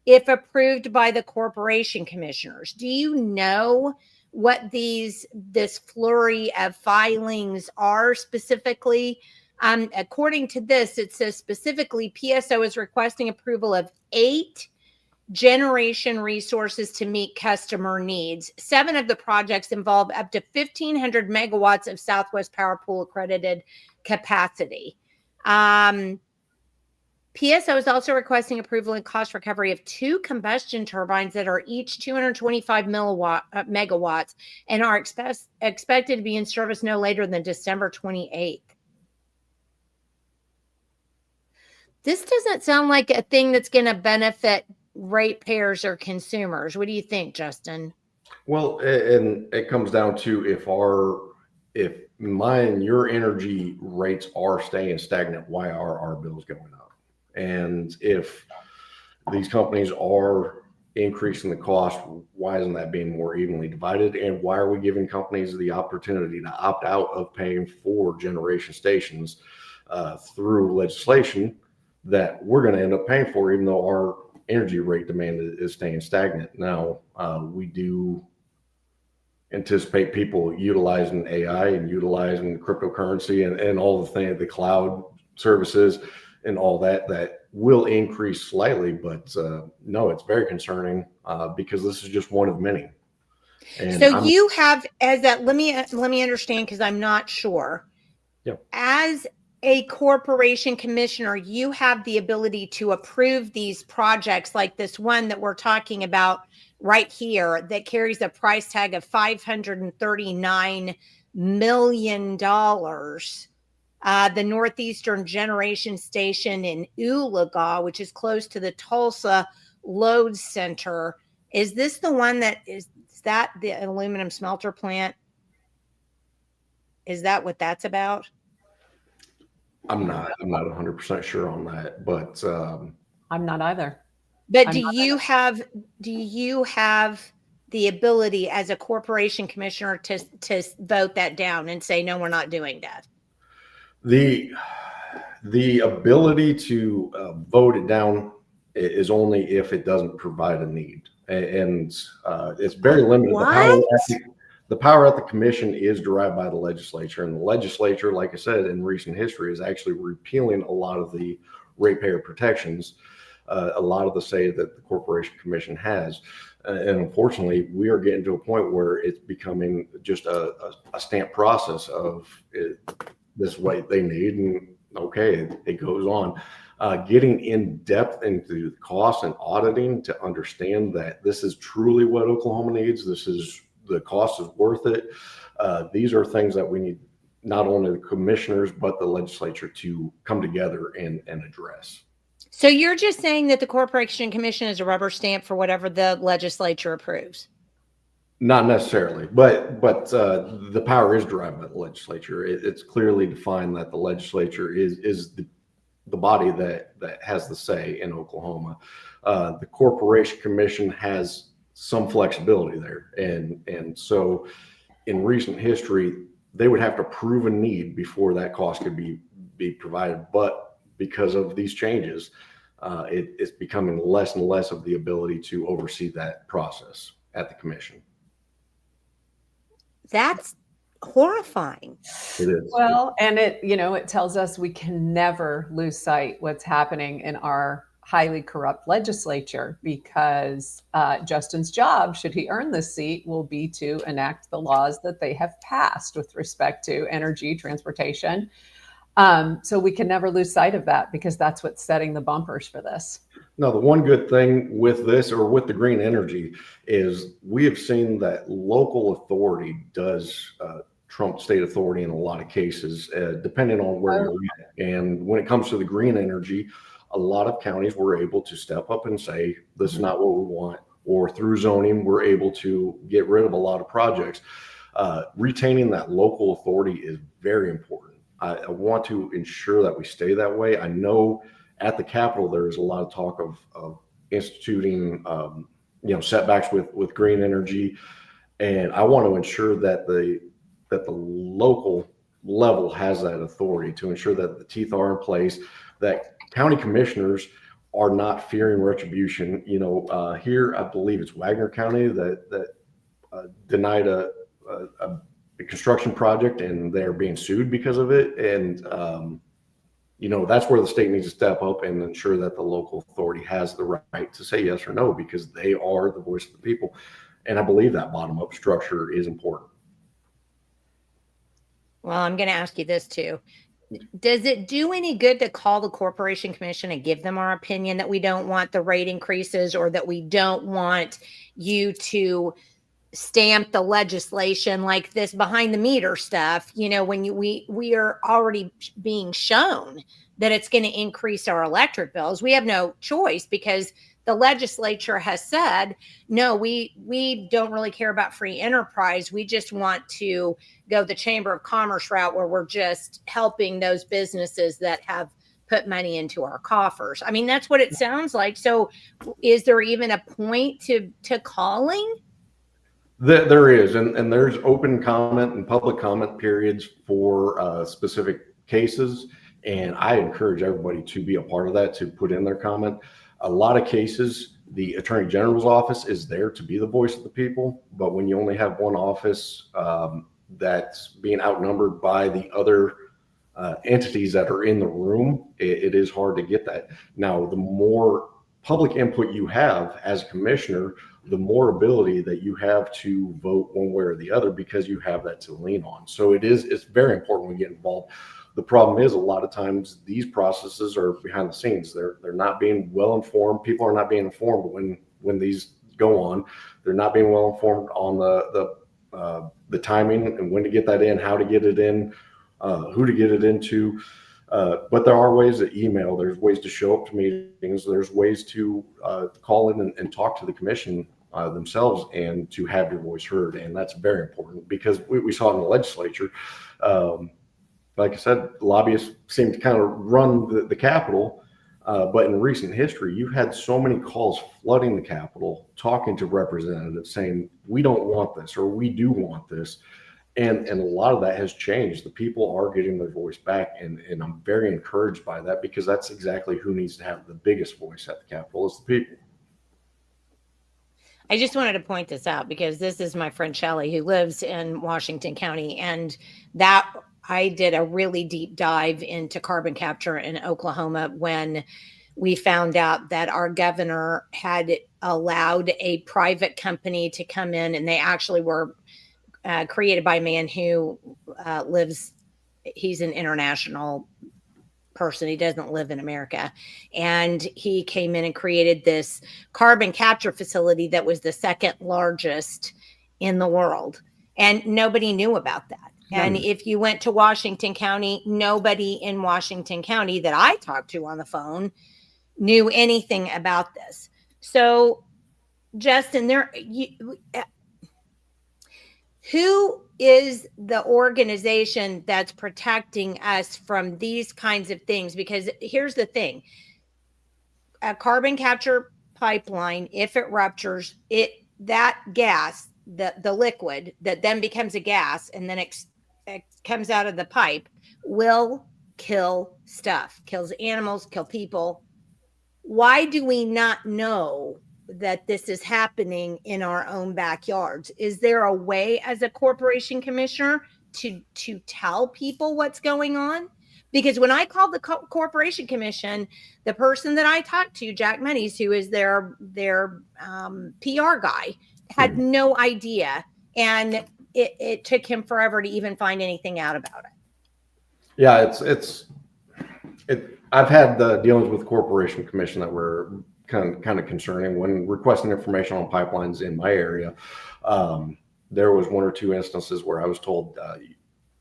if approved by the corporation commissioners. Do you know what this flurry of filings are specifically? According to this, it says specifically PSO is requesting approval of 8 generation resources to meet customer needs. 7 of the projects involve up to 1,500 megawatts of Southwest Power Pool accredited capacity. PSO is also requesting approval and cost recovery of 2 combustion turbines that are each 225 megawatts and are expected to be in service no later than December 28th. This doesn't sound like a thing that's going to benefit ratepayers or consumers. What do you think, Justin? Well, and it comes down to if your energy rates are staying stagnant, why are our bills going up? And if these companies are increasing the cost, why isn't that being more evenly divided? And why are we giving companies the opportunity to opt out of paying for generation stations through legislation that we're going to end up paying for, even though our energy rate demand is staying stagnant? Now, we do anticipate people utilizing AI and utilizing cryptocurrency and all the things, the cloud services and all that will increase slightly, but no, it's very concerning because this is just one of many. And so you have, as that, let me understand, because I'm not sure. Yeah. As a corporation commissioner, you have the ability to approve these projects like this one that we're talking about right here that carries a price tag of $539 million. The Northeastern Generation Station in Oologah, which is close to the Tulsa Load Center. Is this the one is that the aluminum smelter plant? Is that what that's about? I'm not 100% sure on that, but I'm not either. But do you have the ability as a corporation commissioner to vote that down and say, no, we're not doing that? The ability to vote it down is only if it doesn't provide a need, and it's very limited. What? The power at the commission is derived by the legislature, and the legislature, like I said, in recent history, is actually repealing a lot of the ratepayer protections, a lot of the say that the Corporation Commission has. And unfortunately, we are getting to a point where it's becoming just a stamp process of this what they need, and okay, it goes on. Getting in depth into the cost and auditing to understand that this is truly what Oklahoma needs. The cost is worth it. These are things that we need, not only the commissioners, but the legislature to come together and address. So you're just saying that the Corporation Commission is a rubber stamp for whatever the legislature approves? Not necessarily, but the power is derived by the legislature. It's clearly defined that the legislature is the body that has the say in Oklahoma. The Corporation Commission has some flexibility there, and so in recent history, they would have to prove a need before that cost could be provided. But because of these changes, it's becoming less and less of the ability to oversee that process at the commission. That's horrifying. It is. Well, and it tells us we can never lose sight what's happening in our highly corrupt legislature, because Justin's job, should he earn this seat, will be to enact the laws that they have passed with respect to energy, transportation. So we can never lose sight of that, because that's what's setting the bumpers for this. Now, the one good thing with this, or with the green energy, is we have seen that local authority does trump state authority in a lot of cases, depending on where you're at. And when it comes to the green energy, a lot of counties were able to step up and say, this is not what we want, or through zoning, we're able to get rid of a lot of projects. Retaining that local authority is very important. I want to ensure that we stay that way. I know at the Capitol, there's a lot of talk of instituting, setbacks with green energy. And I want to ensure that the local level has that authority to ensure that the teeth are in place, that county commissioners are not fearing retribution. Here, I believe it's Wagner County that denied a construction project, and they're being sued because of it. And, that's where the state needs to step up and ensure that the local authority has the right to say yes or no, because they are the voice of the people. And I believe that bottom-up structure is important. Well, I'm going to ask you this too. Does it do any good to call the Corporation Commission and give them our opinion that we don't want the rate increases, or that we don't want you to stamp the legislation like this behind the meter stuff? When we are already being shown that it's going to increase our electric bills. We have no choice, because the legislature has said, no, we don't really care about free enterprise. We just want to go the Chamber of Commerce route, where we're just helping those businesses that have put money into our coffers. I mean, that's what it sounds like. So is there even a point to calling? There is, and there's open comment and public comment periods for specific cases. And I encourage everybody to be a part of that, to put in their comment. A lot of cases, the Attorney General's office is there to be the voice of the people. But when you only have one office that's being outnumbered by the other entities that are in the room, it is hard to get that. Now, the more public input you have as a commissioner, the more ability that you have to vote one way or the other, because you have that to lean on. So it's very important we get involved. The problem is, a lot of times these processes are behind the scenes. They're not being well informed. People are not being informed when these go on. They're not being well informed on the timing and when to get that in, how to get it in, who to get it into. But there are ways to email. There's ways to show up to meetings. There's ways to call in and talk to the commission themselves, and to have your voice heard. And that's very important, because we saw it in the legislature. Like I said, lobbyists seem to kind of run the Capitol. But in recent history, you've had so many calls flooding the Capitol, talking to representatives saying, we don't want this, or we do want this. And a lot of that has changed. The people are getting their voice back, and I'm very encouraged by that, because that's exactly who needs to have the biggest voice at the Capitol is the people. I just wanted to point this out because this is my friend Shelley who lives in Washington County, and that I did a really deep dive into carbon capture in Oklahoma when we found out that our governor had allowed a private company to come in, and they actually were created by a man who he's an international person. He doesn't live in America. And he came in and created this carbon capture facility that was the second largest in the world. And nobody knew about that. And if you went to Washington County, nobody in Washington County that I talked to on the phone knew anything about this. So, Justin, who is the organization that's protecting us from these kinds of things? Because here's the thing. A carbon capture pipeline, if it ruptures, that gas, the liquid that then becomes a gas and then it comes out of the pipe, will kill stuff, kills animals, kill people. Why do we not know that this is happening in our own backyards? Is there a way as a corporation commissioner to tell people what's going on? Because when I called the corporation commission, the person that I talked to, Jack Mennies, who is their PR guy, had no idea, and it took him forever to even find anything out about it. Yeah, I've had dealings with the corporation commission that were kind of concerning when requesting information on pipelines in my area. There was one or two instances where I was told,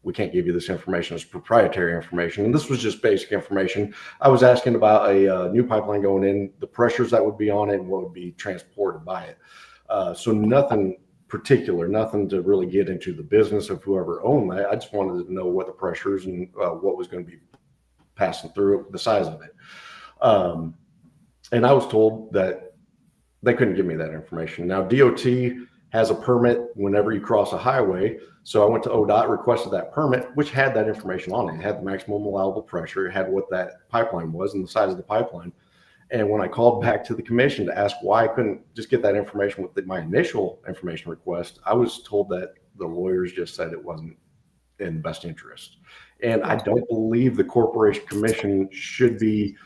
we can't give you this information, it's proprietary information. And this was just basic information. I was asking about a new pipeline going in, the pressures that would be on it, and what would be transported by it. So nothing particular, nothing to really get into the business of whoever owned that. I just wanted to know what the pressures and what was going to be passing through, the size of it. And I was told that they couldn't give me that information. Now, DOT has a permit whenever you cross a highway. So I went to ODOT, requested that permit, which had that information on it. It had the maximum allowable pressure. It had what that pipeline was and the size of the pipeline. And when I called back to the commission to ask why I couldn't just get that information with my initial information request, I was told that the lawyers just said it wasn't in the best interest. And I don't believe the corporation commission should be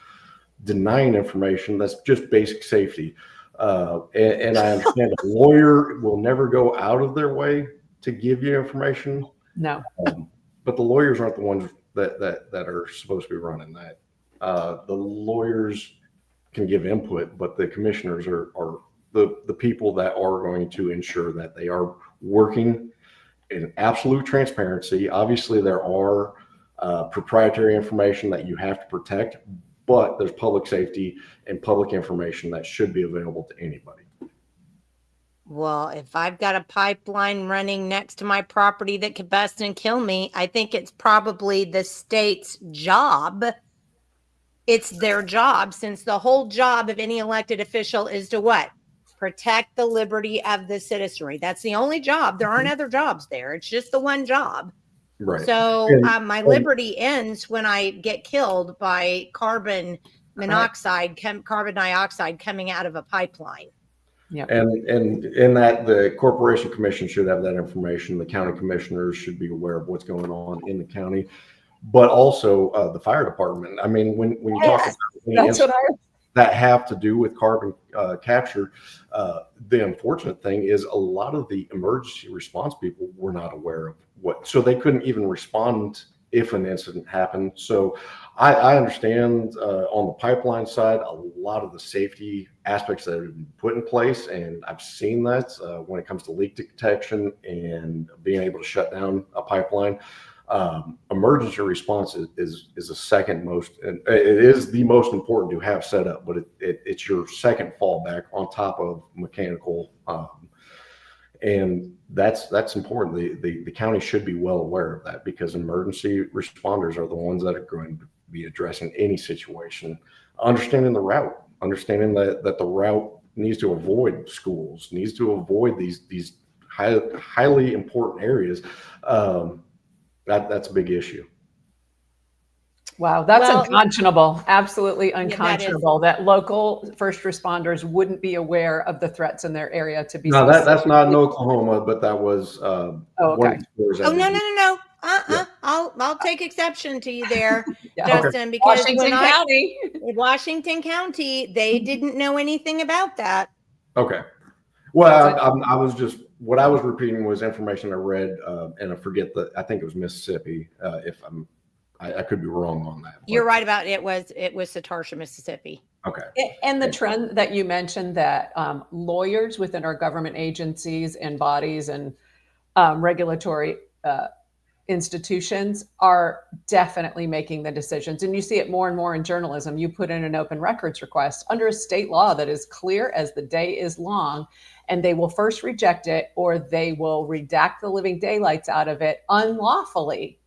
denying information that's just basic safety. And I understand a lawyer will never go out of their way to give you information. No. But the lawyers aren't the ones that are supposed to be running that. The lawyers can give input, but the commissioners are the people that are going to ensure that they are working in absolute transparency. Obviously, there are proprietary information that you have to protect, but there's public safety and public information that should be available to anybody. Well, if I've got a pipeline running next to my property that could bust and kill me, I think it's probably the state's job. It's their job, since the whole job of any elected official is to what? Protect the liberty of the citizenry. That's the only job. There aren't other jobs there. It's just the one job. Right. So my liberty ends when I get killed by carbon dioxide coming out of a pipeline. Yeah. And in that, the corporation commission should have that information. The county commissioners should be aware of what's going on in the county, but also the fire department. I mean, when you talk about that have to do with carbon capture, the unfortunate thing is a lot of the emergency response people were not aware of so they couldn't even respond if an incident happened. So I understand on the pipeline side, a lot of the safety aspects that have been put in place, and I've seen that when it comes to leak detection and being able to shut down a pipeline. Emergency response is the second most, and it is the most important to have set up, but it's your second fallback on top of mechanical. And that's important. The county should be well aware of that, because emergency responders are the ones that are going to be addressing any situation, understanding the route, understanding that the route needs to avoid schools, needs to avoid these highly important areas, that's a big issue. Wow, that's Well, unconscionable. Absolutely that is. unconscionable that local first responders wouldn't be aware of the threats in their area to be No, that's not in specifically- Oklahoma, but that was Oh, one okay. of the stores. Oh, no. Yeah. I'll take exception to you there, Yeah. Justin, because Washington County. in Washington County, they didn't know anything about that. Okay. Well, I was just, what I was repeating was information I read, and I forget I think it was Mississippi. If I could be wrong on that. You're right about it was Satartia, Mississippi. Okay. And the trend that you mentioned that lawyers within our government agencies and bodies and regulatory institutions are definitely making the decisions. And you see it more and more in journalism. You put in an open records request under a state law that is clear as the day is long, and they will first reject it or they will redact the living daylights out of it unlawfully.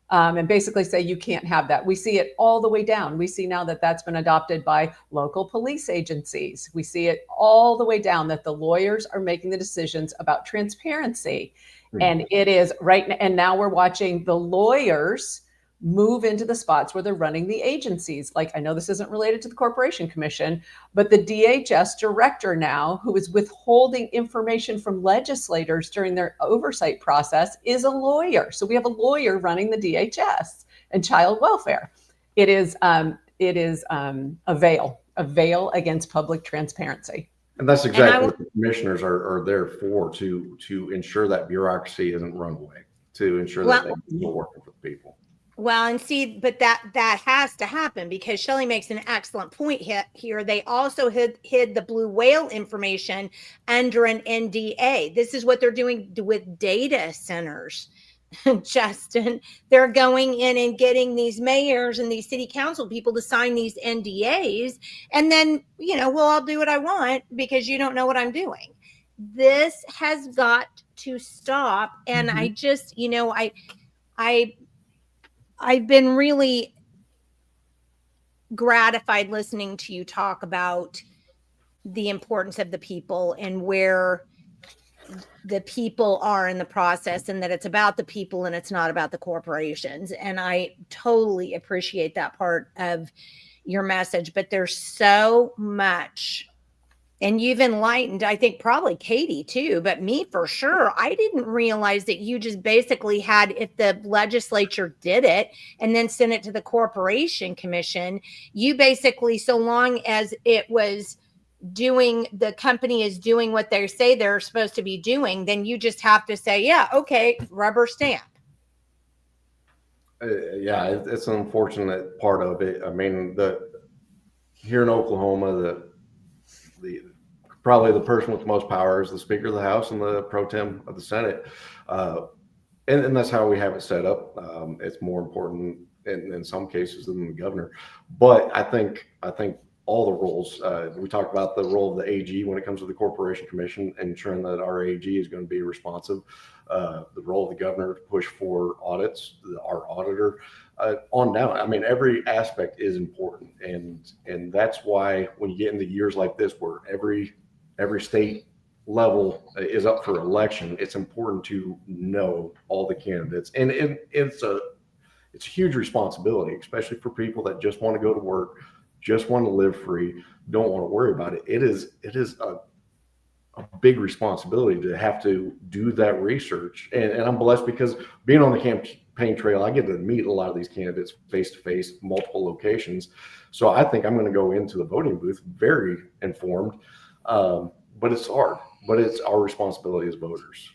And basically say you can't have that. We see it all the way down. We see now that that's been adopted by local police agencies. We see it all the way down that the lawyers are making the decisions about transparency. Mm-hmm. And it is right now. And now we're watching the lawyers move into the spots where they're running the agencies. Like, I know this isn't related to the Corporation Commission, but the DHS director now, who is withholding information from legislators during their oversight process, is a lawyer. So we have a lawyer running the DHS and child welfare. It is a veil against public transparency. And that's exactly what the commissioners are there for, to ensure that bureaucracy isn't run away, to ensure that they're working for the people. Well, and see, but that has to happen because Shelley makes an excellent point here. They also hid the blue whale information under an NDA. This is what they're doing with data centers, Justin. They're going in and getting these mayors and these city council people to sign these NDAs. And then, well, I'll do what I want because you don't know what I'm doing. This has got to stop. And mm-hmm. I just, I've been really gratified listening to you talk about the importance of the people and where the people are in the process, and that it's about the people and it's not about the corporations. And I totally appreciate that part of your message, but there's so much. And you've enlightened, I think probably Katy too, but me for sure. I didn't realize that you just basically had, if the legislature did it and then sent it to the Corporation Commission, you basically, so long as it was doing, the company is doing what they say they're supposed to be doing, then you just have to say, yeah, okay, rubber stamp. Yeah, it's an unfortunate part of it. I mean, here in Oklahoma, probably the person with the most power is the Speaker of the House and the pro tem of the Senate. And that's how we have it set up. It's more important in some cases than the governor. But I think all the roles, we talked about the role of the AG when it comes to the Corporation Commission, ensuring that our AG is going to be responsive. The role of the governor to push for audits, our auditor, on down. I mean, every aspect is important. And that's why when you get into years like this, where every state level is up for election, it's important to know all the candidates. And it's a huge responsibility, especially for people that just want to go to work, just want to live free, don't want to worry about it. It is a big responsibility to have to do that research. And I'm blessed because being on the campaign trail, I get to meet a lot of these candidates face to face, multiple locations. So I think I'm going to go into the voting booth very informed. But it's hard, but it's our responsibility as voters.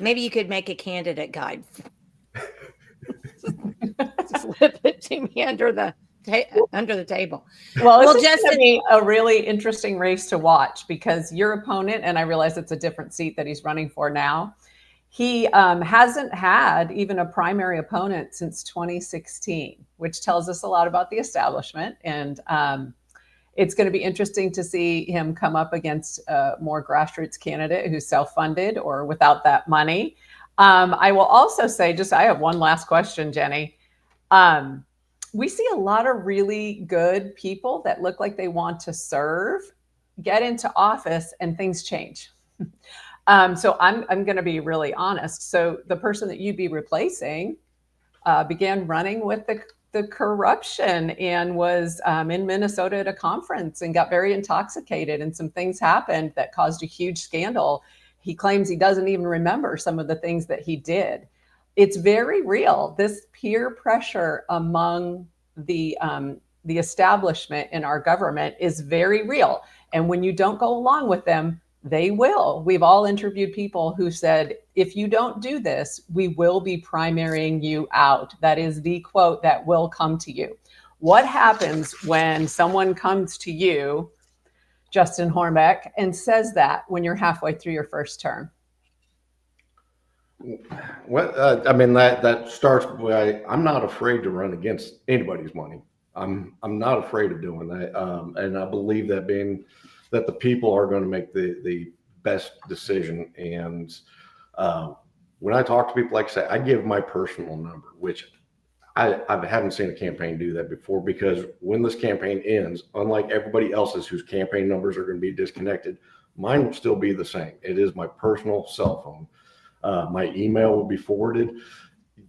Maybe you could make a candidate guide. Slip it to me under the table. Well, it's just going to be a really interesting race to watch because your opponent, and I realize it's a different seat that he's running for now, he hasn't had even a primary opponent since 2016, which tells us a lot about the establishment. And it's going to be interesting to see him come up against a more grassroots candidate who's self-funded or without that money. I will also say, I have one last question, Jenni. We see a lot of really good people that look like they want to serve, get into office, and things change. So I'm going to be really honest. So the person that you'd be replacing began running with the corruption and was in Minnesota at a conference and got very intoxicated, and some things happened that caused a huge scandal. He claims he doesn't even remember some of the things that he did. It's very real. This peer pressure among the establishment in our government is very real. And when you don't go along with them, they will. We've all interviewed people who said, if you don't do this, we will be primarying you out. That is the quote that will come to you. What happens when someone comes to you, Justin Hornback, and says that when you're halfway through your first term? Well, I mean, that starts by, I'm not afraid to run against anybody's money. I'm not afraid of doing that. And I believe that the people are going to make the best decision. And when I talk to people, like I say, I give my personal number, which I haven't seen a campaign do that before, because when this campaign ends, unlike everybody else's whose campaign numbers are going to be disconnected, mine will still be the same. It is my personal cell phone. My email will be forwarded.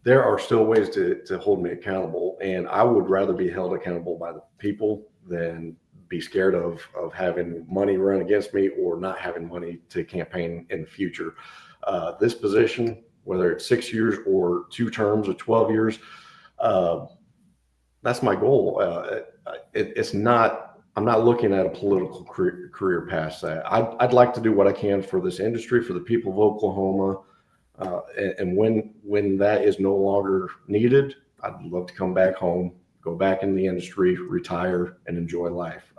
There are still ways to hold me accountable, and I would rather be held accountable by the people than be scared of having money run against me or not having money to campaign in the future. This position, whether it's 6 years or 2 terms or 12 years, that's my goal. It's not, I'm not looking at a political career past that. I'd like to do what I can for this industry, for the people of Oklahoma. And when that is no longer needed, I'd love to come back home, go back in the industry, retire, and enjoy life.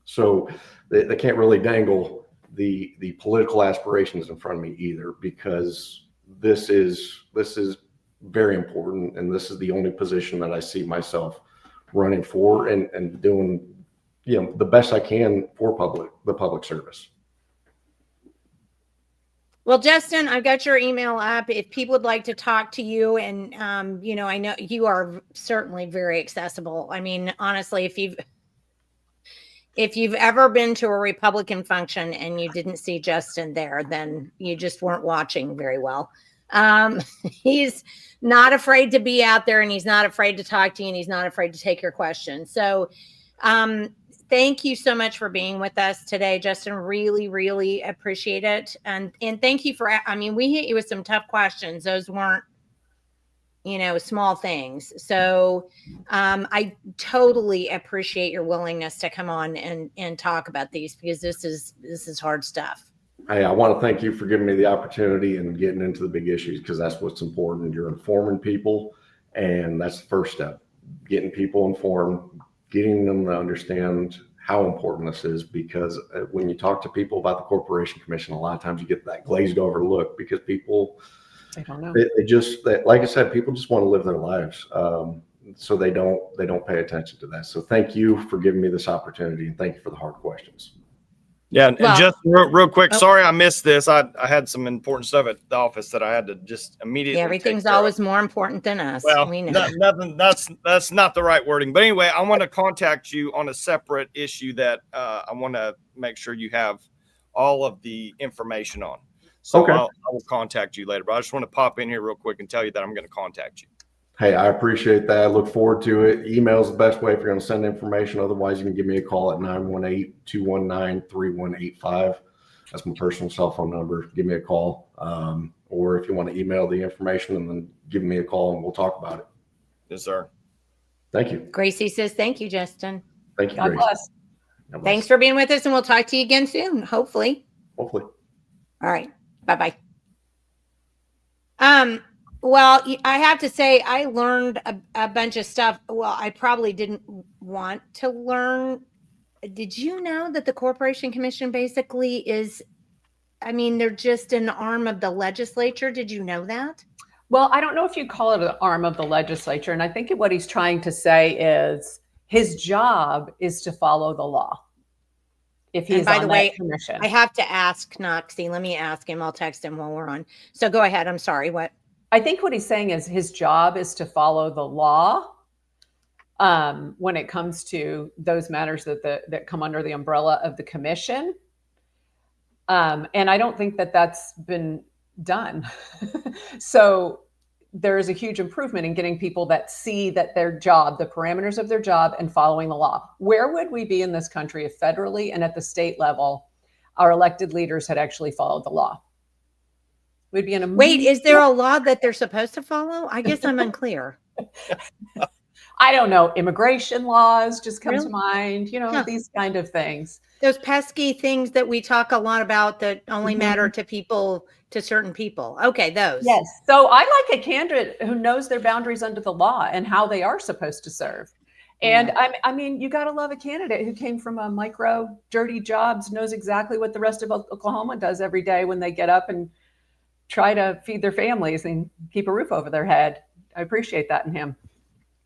So they can't really dangle the political aspirations in front of me either, because this is very important, and this is the only position that I see myself running for and doing, the best I can for the public service. Well, Justin, I've got your email up. If people would like to talk to you, and I know you are certainly very accessible. I mean, honestly, if you've ever been to a Republican function and you didn't see Justin there, then you just weren't watching very well. He's not afraid to be out there, and he's not afraid to talk to you, and he's not afraid to take your questions. So, thank you so much for being with us today, Justin. Really, really appreciate it. And thank you we hit you with some tough questions. Those weren't, small things. So I totally appreciate your willingness to come on and talk about these, because this is hard stuff. Hey, I want to thank you for giving me the opportunity and getting into the big issues, because that's what's important. You're informing people, and that's the first step, getting people informed, getting them to understand how important this is, because when you talk to people about the Corporation Commission, a lot of times you get that glazed over look, because people, they don't know. Like I said, people just want to live their lives. So they don't pay attention to that. So thank you for giving me this opportunity, and thank you for the hard questions. Yeah, and just real quick, sorry I missed this. I had some important stuff at the office that I had to just immediately. Yeah, everything's always more important than us. Well, we know. nothing. That's not the right wording. But anyway, I want to contact you on a separate issue that I want to make sure you have all of the information on. So okay. I will contact you later. But I just want to pop in here real quick and tell you that I'm going to contact you. Hey, I appreciate that. I look forward to it. Email is the best way if you're going to send information. Otherwise, you can give me a call at 918-219-3185. That's my personal cell phone number. Give me a call. Or if you want to email the information and then give me a call and we'll talk about it. Yes, sir. Thank you. Gracie says, thank you, Justin. Thank you, God Gracie. bless. God bless. Thanks for being with us, and we'll talk to you again soon, hopefully. Hopefully. All right. Bye-bye. Well, I have to say, I learned a bunch of stuff. Well, I probably didn't want to learn. Did you know that the Corporation Commission basically is, they're just an arm of the legislature? Did you know that? Well, I don't know if you call it an arm of the legislature. And I think what he's trying to say is his job is to follow the law. If he's on that commission. I have to ask Noxie. Let me ask him. I'll text him while we're on. So go ahead. I'm sorry. What? I think what he's saying is his job is to follow the law when it comes to those matters that come under the umbrella of the commission. And I don't think that that's been done. So there is a huge improvement in getting people that see that their job, the parameters of their job, and following the law. Where would we be in this country if federally and at the state level, our elected leaders had actually followed the law? We'd be in a Wait, is there a law that they're supposed to follow? I guess I'm unclear. I don't know, immigration laws just come to Really? mind, Huh. these kind of things. Those pesky things that we talk a lot about that only matter to people, to certain people. Okay, those. Yes. So I like a candidate who knows their boundaries under the law and how they are supposed to serve. And I mean, you got to love a candidate who came from a micro dirty jobs, knows exactly what the rest of Oklahoma does every day when they get up and try to feed their families and keep a roof over their head. I appreciate that in him.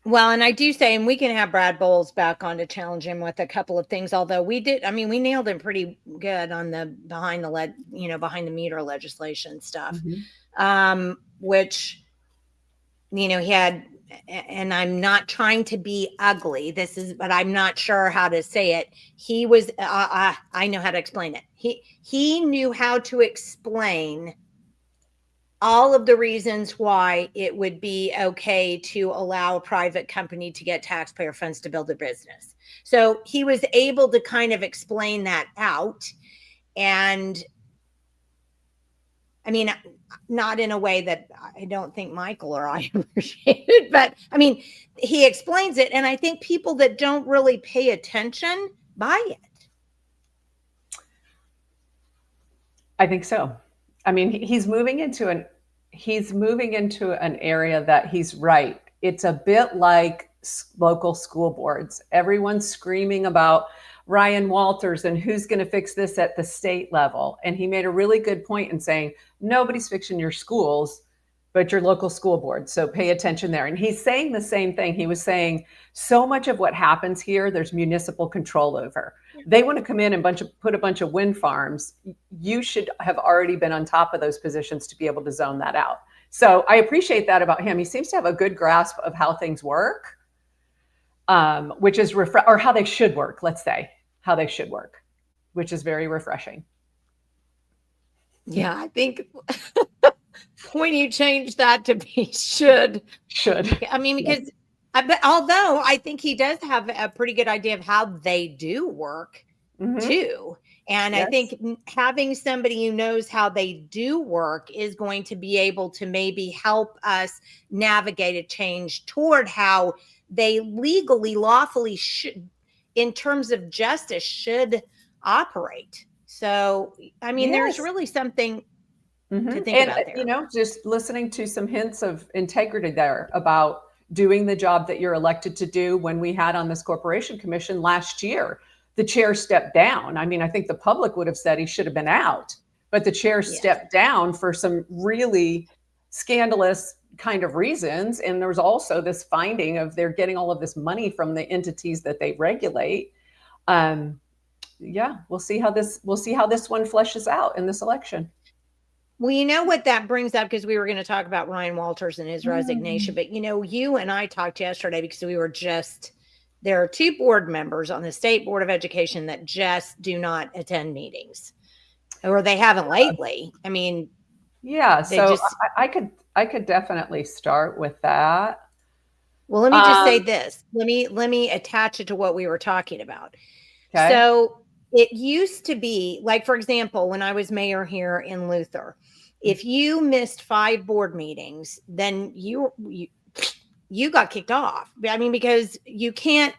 Well, and I do say, and we can have Brad Boles back on to challenge him with a couple of things. Although we nailed him pretty good on the behind the meter legislation stuff, which, he had, and I'm not trying to be ugly. But I'm not sure how to say it. He was, I know how to explain it. He knew how to explain all of the reasons why it would be okay to allow a private company to get taxpayer funds to build their business. So he was able to kind of explain that out. And I mean, not in a way that I don't think Michael or I appreciated, but I mean, he explains it. And I think people that don't really pay attention buy it. I think so. I mean, he's moving into an area that he's right. It's a bit like local school boards. Everyone's screaming about Ryan Walters and who's going to fix this at the state level. And he made a really good point in saying, nobody's fixing your schools, but your local school board. So pay attention there. And he's saying the same thing. He was saying so much of what happens here, there's municipal control over. They want to come in and put a bunch of wind farms. You should have already been on top of those positions to be able to zone that out. So I appreciate that about him. He seems to have a good grasp of how things work, which is or how they should work. Let's say how they should work, which is very refreshing. Yeah, I think when you change that to be should. I mean, because but although I think he does have a pretty good idea of how they do work too. And I think having somebody who knows how they do work is going to be able to maybe help us navigate a change toward how they legally, lawfully should, in terms of justice, should operate. So, I mean, there's really something to think about there. Just listening to some hints of integrity there about doing the job that you're elected to do. When we had on this corporation commission last year, the chair stepped down. I mean, I think the public would have said he should have been out, but the chair stepped down for some really scandalous kind of reasons. And there was also this finding of they're getting all of this money from the entities that they regulate. We'll see how this one fleshes out in this election. Well, you know what that brings up, because we were going to talk about Ryan Walters and his resignation, but you and I talked yesterday because there are two board members on the State Board of Education that just do not attend meetings, or they haven't lately. I mean, so I could definitely start with that. Well, let me just say this. Let me attach it to what we were talking about. Okay. So it used to be, like, for example, when I was mayor here in Luther, if you missed 5 board meetings, then you got kicked off. I mean, because you can't,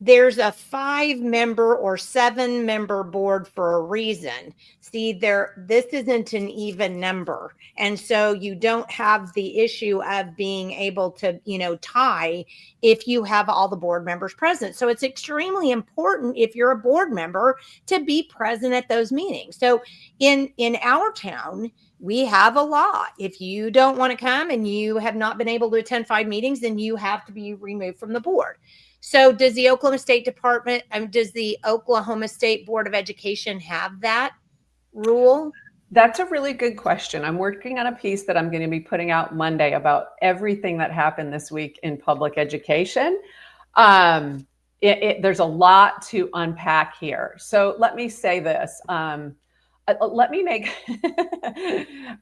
there's a 5-member or 7-member board for a reason. See, this isn't an even number. And so you don't have the issue of being able to, tie if you have all the board members present. So it's extremely important, if you're a board member, to be present at those meetings. So in our town, we have a law. If you don't want to come and you have not been able to attend 5 meetings, then you have to be removed from the board. So does the Oklahoma State does the Oklahoma State Board of Education have that rule? That's a really good question. I'm working on a piece that I'm going to be putting out Monday about everything that happened this week in public education. There's a lot to unpack here. So let me say this. let me make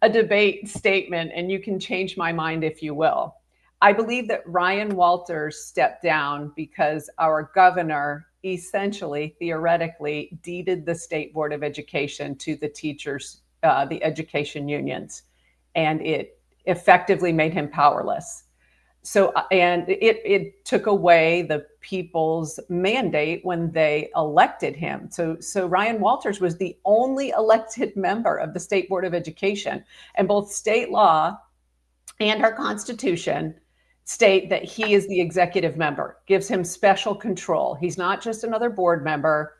a debate statement, and you can change my mind if you will. I believe that Ryan Walters stepped down because our governor essentially, theoretically, deeded the State Board of Education to the teachers, the education unions, and it effectively made him powerless. So, and it took away the people's mandate when they elected him. So Ryan Walters was the only elected member of the State Board of Education, and both state law and our Constitution state that he is the executive member, gives him special control. He's not just another board member.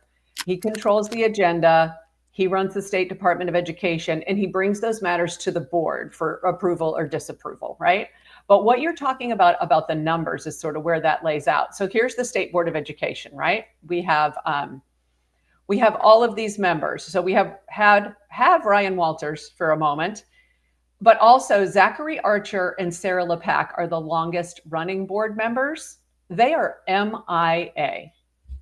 He controls the agenda. He runs the State Department of Education, and he brings those matters to the board for approval or disapproval, right? But what you're talking about the numbers is sort of where that lays out. So here's the State Board of Education, right? We have all of these members. So we have Ryan Walters for a moment, but also Zachary Archer and Sarah LePack are the longest running board members. They are MIA.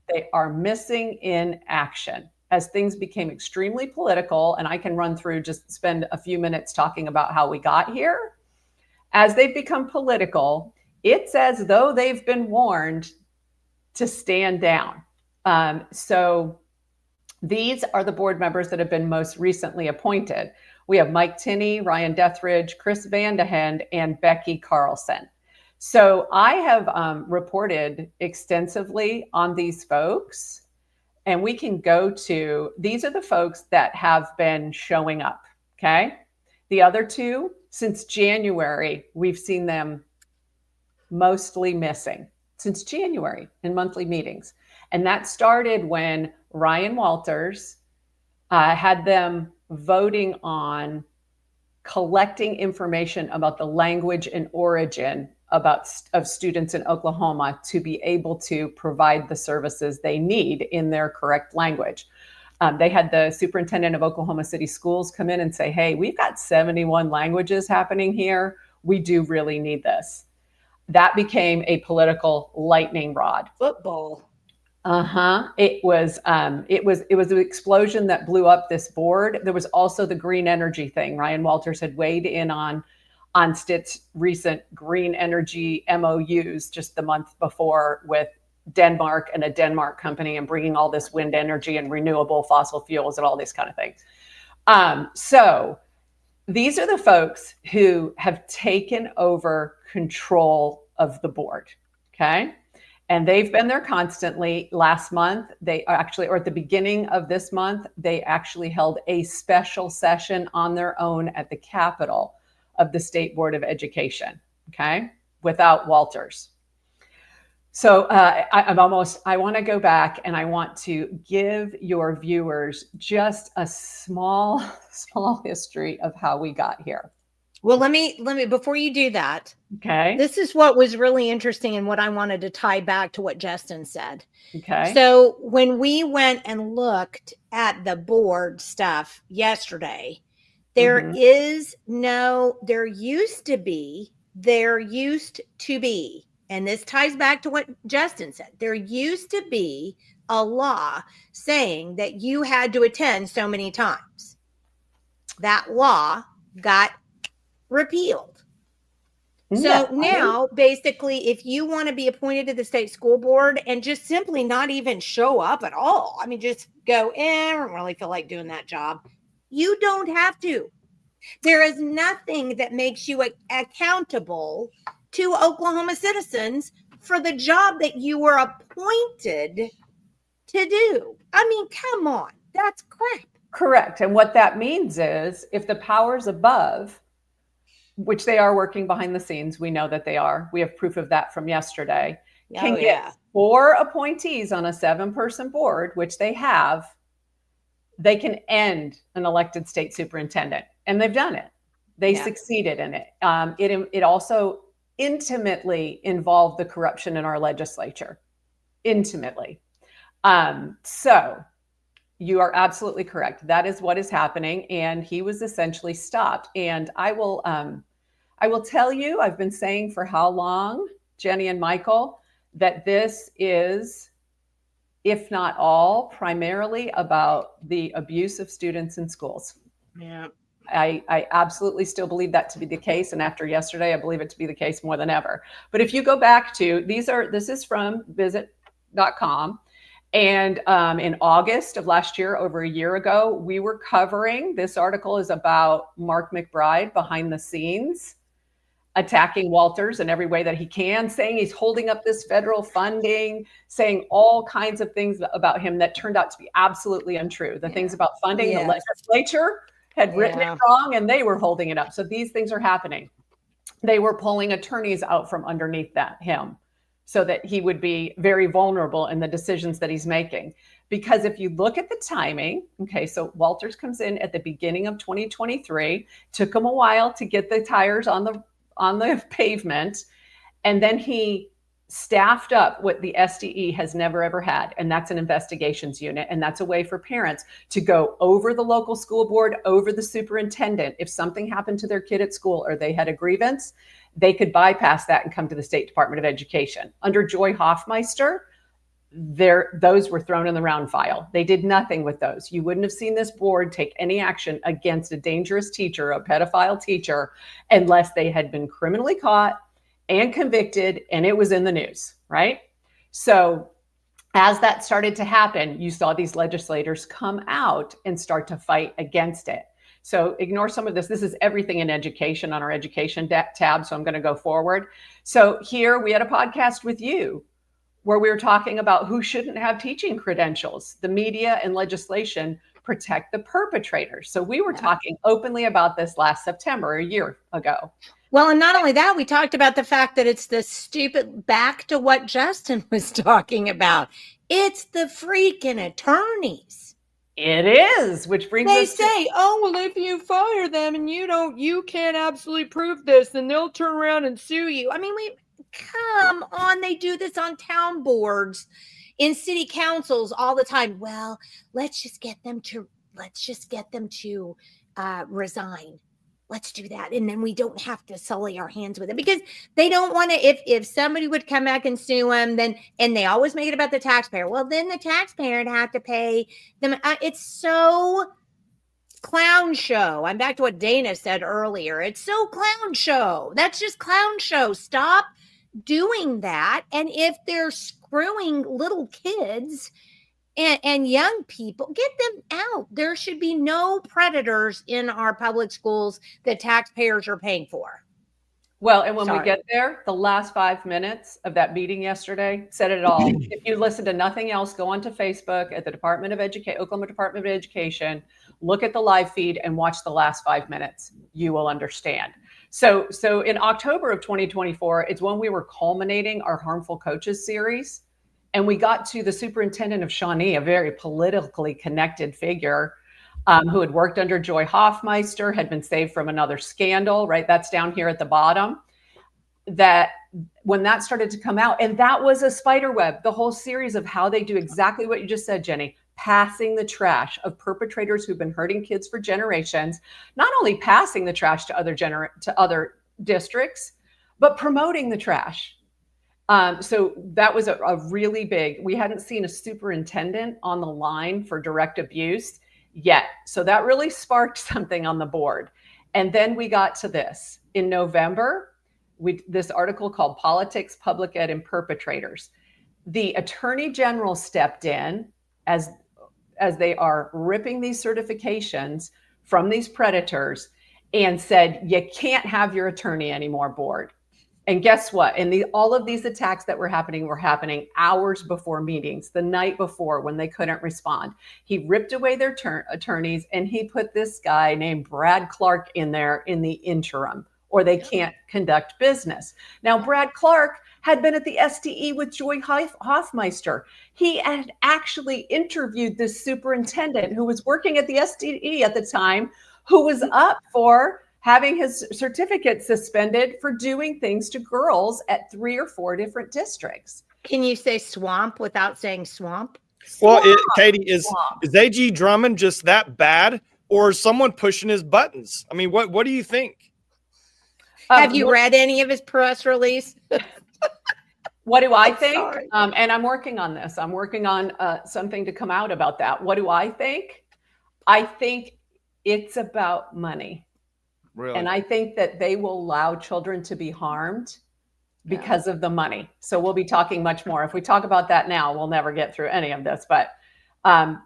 They are missing in action as things became extremely political. And I can run through, just spend a few minutes talking about how we got here. As they've become political, it's as though they've been warned to stand down. So these are the board members that have been most recently appointed. We have Mike Tinney, Ryan Dethridge, Chris Vandehend, and Becky Carlson. So I have reported extensively on these folks, and we can go to, these are the folks that have been showing up, okay? The other two, since January, we've seen them mostly missing since January in monthly meetings. And that started when Ryan Walters had them voting on collecting information about the language and origin of students in Oklahoma to be able to provide the services they need in their correct language. They had the superintendent of Oklahoma City Schools come in and say, hey, we've got 71 languages happening here. We do really need this. That became a political lightning rod. Football. It was the explosion that blew up this board. There was also the green energy thing. Ryan Walters had weighed in on Stitt's recent green energy MOUs just the month before with Denmark and a Denmark company, and bringing all this wind energy and renewable fossil fuels and all these kind of things. So these are the folks who have taken over control of the board. Okay. And they've been there constantly. Last month, they actually, or at the beginning of this month, they actually held a special session on their own at the Capitol of the State Board of Education. Okay. Without Walters. So I want to go back, and I want to give your viewers just a small history of how we got here. Well, let me, before you do that, okay, this is what was really interesting and what I wanted to tie back to what Justin said. Okay. So when we went and looked at the board stuff yesterday, there used to be, and this ties back to what Justin said, there used to be a law saying that you had to attend so many times. That law got repealed. So now, basically, if you want to be appointed to the state school board and just simply not even show up at all, I mean, just go, I don't really feel like doing that job. You don't have to. There is nothing that makes you accountable to Oklahoma citizens for the job that you were appointed to do. I mean, come on, that's crap. Correct. And what that means is if the powers above, which they are working behind the scenes, we know that they are. We have proof of that from yesterday. Can get 4 appointees on a 7-person board, which they have. They can end an elected state superintendent, and they've done it. They succeeded in it. It also intimately involved the corruption in our legislature. Intimately. So you are absolutely correct. That is what is happening. And he was essentially stopped. And I will tell you, I've been saying for how long, Jenni and Michael, that this is if not all, primarily about the abuse of students in schools. Yeah. I absolutely still believe that to be the case. And after yesterday, I believe it to be the case more than ever. But if you go back to, this is from visit.com. And in August of last year, over a year ago, we were covering, this article is about Mark McBride behind the scenes, attacking Walters in every way that he can, saying he's holding up this federal funding, saying all kinds of things about him that turned out to be absolutely untrue. The things about funding, the legislature had written it wrong and they were holding it up. So these things are happening. They were pulling attorneys out from underneath him so that he would be very vulnerable in the decisions that he's making. Because if you look at the timing, okay, so Walters comes in at the beginning of 2023, took him a while to get the tires on the pavement, and then he staffed up what the SDE has never ever had, and that's an investigations unit, and that's a way for parents to go over the local school board, over the superintendent. If something happened to their kid at school or they had a grievance, they could bypass that and come to the State Department of Education. Under Joy Hoffmeister, those were thrown in the round file. They did nothing with those. You wouldn't have seen this board take any action against a dangerous teacher, a pedophile teacher, unless they had been criminally caught and convicted, and it was in the news, right? So as that started to happen, you saw these legislators come out and start to fight against it. So ignore some of this. This is everything in education on our education tab, so I'm going to go forward. So here we had a podcast with you where we were talking about who shouldn't have teaching credentials. The media and legislation protect the perpetrators. So we were talking openly about this last September, a year ago. Well, and not only that, we talked about the fact that it's the stupid, back to what Justin was talking about. It's the freaking attorneys. It is, which brings They us say, oh, well, if you fire them and you can't absolutely prove this, then they'll turn around and sue you. I mean, come on. They do this on town boards, in city councils all the time. Well, let's just get them to resign. Let's do that. And then we don't have to sully our hands with it, because they don't want to, if somebody would come back and sue them, then, and they always make it about the taxpayer. Well, then the taxpayer would have to pay them. It's so clown show. I'm back to what Dana said earlier. It's so clown show. That's just clown show. Stop doing that. And if they're screwing little kids and young people, get them out. There should be no predators in our public schools that taxpayers are paying for. Well, and when we get there, the last 5 minutes of that meeting yesterday said it all. If you listen to nothing else, go onto Facebook at the Oklahoma Department of Education, look at the live feed and watch the last 5 minutes. You will understand. So in October of 2024, it's when we were culminating our Harmful Coaches series. And we got to the superintendent of Shawnee, a very politically connected figure who had worked under Joy Hoffmeister, had been saved from another scandal, right? That's down here at the bottom. That when that started to come out, and that was a spider web, the whole series of how they do exactly what you just said, Jenni, passing the trash of perpetrators who've been hurting kids for generations, not only passing the trash to other districts, but promoting the trash. So that was a really big, we hadn't seen a superintendent on the line for direct abuse yet. So that really sparked something on the board. And then we got to this in November, this article called Politics, Public Ed and Perpetrators. The Attorney General stepped in as they are ripping these certifications from these predators and said, you can't have your attorney anymore, board. And guess what? And all of these attacks that were happening hours before meetings, the night before when they couldn't respond. He ripped away their attorneys and he put this guy named Brad Clark in there in the interim, or they can't conduct business. Now, Brad Clark had been at the SDE with Joy Hoffmeister. He had actually interviewed this superintendent who was working at the SDE at the time, who was up for having his certificate suspended for doing things to girls at 3 or 4 different districts. Can you say swamp without saying swamp? Well, Katy, is A.G. Drummond just that bad, or is someone pushing his buttons? I mean, what do you think? Have you read any of his press release? What do I I'm think? sorry. And I'm working on this. I'm working on something to come out about that. What do I think? I think it's about money. Really? And I think that they will allow children to be harmed because of the money. So we'll be talking much more. If we talk about that now, we'll never get through any of this, but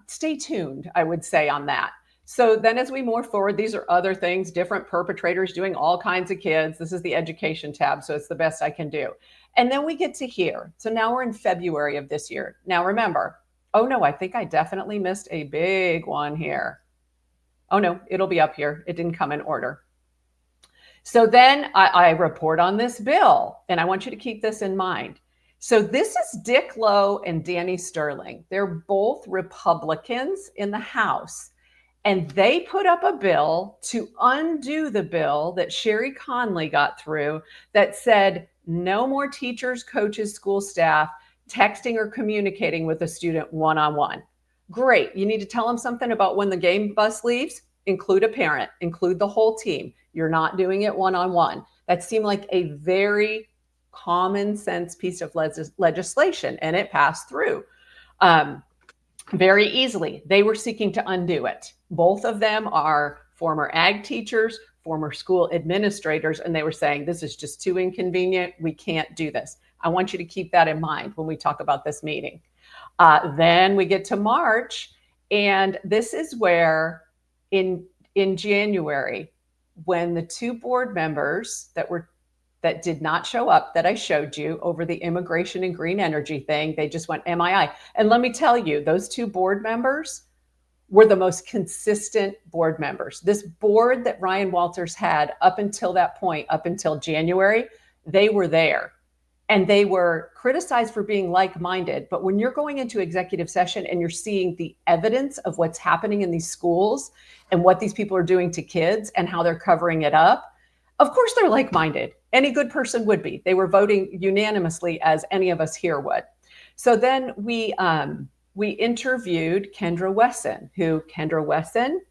stay tuned, I would say, on that. So then as we move forward, these are other things, different perpetrators doing all kinds of kids. This is the education tab, so it's the best I can do. And then we get to here. So now we're in February of this year. Now remember, oh no, I think I definitely missed a big one here. Oh no, it'll be up here. It didn't come in order. So then I report on this bill, and I want you to keep this in mind. So this is Dick Lowe and Danny Sterling. They're both Republicans in the House. And they put up a bill to undo the bill that Sherry Conley got through that said no more teachers, coaches, school staff texting or communicating with a student one-on-one. Great. You need to tell them something about when the game bus leaves. Include a parent, include the whole team. You're not doing it one-on-one. That seemed like a very common sense piece of legislation, and it passed through. Very easily. They were seeking to undo it. Both of them are former ag teachers, former school administrators, and they were saying, this is just too inconvenient. We can't do this. I want you to keep that in mind when we talk about this meeting. Then we get to March, and this is where in January, when the two board members that did not show up that I showed you over the immigration and green energy thing, they just went MII. And let me tell you, those two board members were the most consistent board members. This board that Ryan Walters had up until that point, up until January, they were there. And they were criticized for being like-minded. But when you're going into executive session and you're seeing the evidence of what's happening in these schools and what these people are doing to kids and how they're covering it up, of course they're like-minded. Any good person would be. They were voting unanimously, as any of us here would. So then we interviewed Kendra Wesson,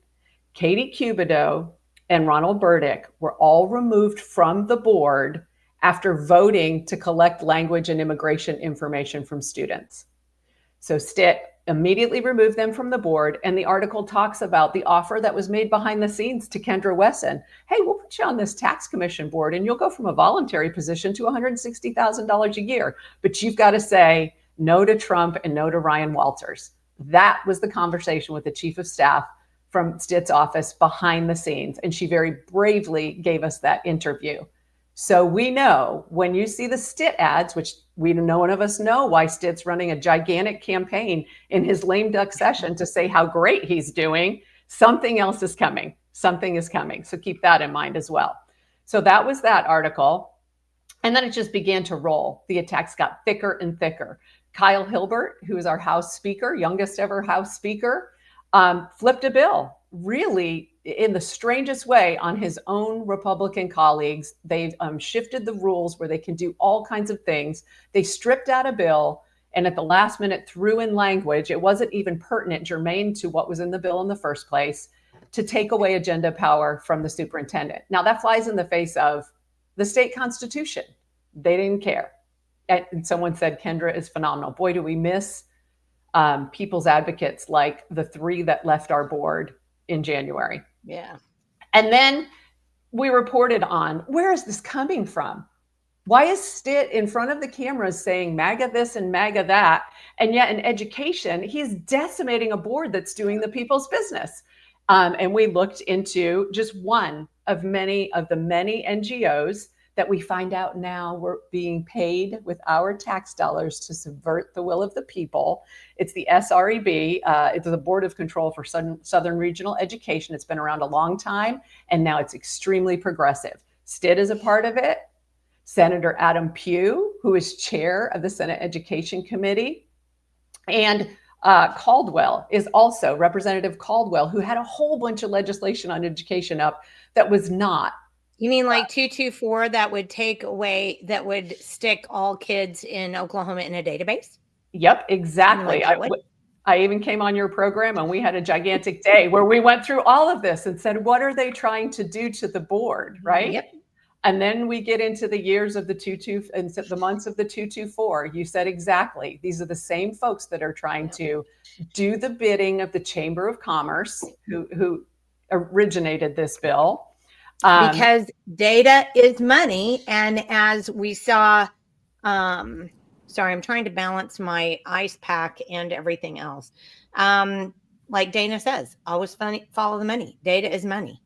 Katie Cubido, and Ronald Burdick were all removed from the board after voting to collect language and immigration information from students. So STIT immediately removed them from the board, and the article talks about the offer that was made behind the scenes to Kendra Wesson. Hey, we'll put you on this tax commission board, and you'll go from a voluntary position to $160,000 a year, but you've got to say no to Trump and no to Ryan Walters. That was the conversation with the chief of staff from STIT's office behind the scenes, and she very bravely gave us that interview. So we know when you see the STIT ads, which none of us know why STIT's running a gigantic campaign in his lame duck session to say how great he's doing, something else is coming. Something is coming. So keep that in mind as well. So that was that article. And then it just began to roll. The attacks got thicker and thicker. Kyle Hilbert, who is our House Speaker, youngest ever House Speaker, flipped a bill, really in the strangest way on his own Republican colleagues. They've shifted the rules where they can do all kinds of things. They stripped out a bill and at the last minute threw in language. It wasn't even pertinent, germane to what was in the bill in the first place, to take away agenda power from the superintendent. Now that flies in the face of the state constitution. They didn't care. And someone said, Kendra is phenomenal. Boy, do we miss people's advocates like the three that left our board in January. Yeah. And then we reported on, where is this coming from? Why is STIT in front of the cameras saying MAGA this and MAGA that? And yet in education, he's decimating a board that's doing the people's business. And we looked into just one of the many NGOs that we find out now were being paid with our tax dollars to subvert the will of the people. It's the SREB. It's the Board of Control for Southern Regional Education. It's been around a long time, and now it's extremely progressive. STIT is a part of it. Senator Adam Pugh, who is chair of the Senate Education Committee, and Caldwell is also, Representative Caldwell, who had a whole bunch of legislation on education up that was not. You mean like 224 that would stick all kids in Oklahoma in a database? Yep, exactly. I even came on your program and we had a gigantic day where we went through all of this and said, what are they trying to do to the board, right? Yep. And then we get into the years of the 22 and the months of the 224. You said exactly. These are the same folks that are trying to do the bidding of the Chamber of Commerce, who originated this bill. Because data is money. And as we saw, sorry, I'm trying to balance my ice pack and everything else. Like Dana says, always follow the money. Data is money.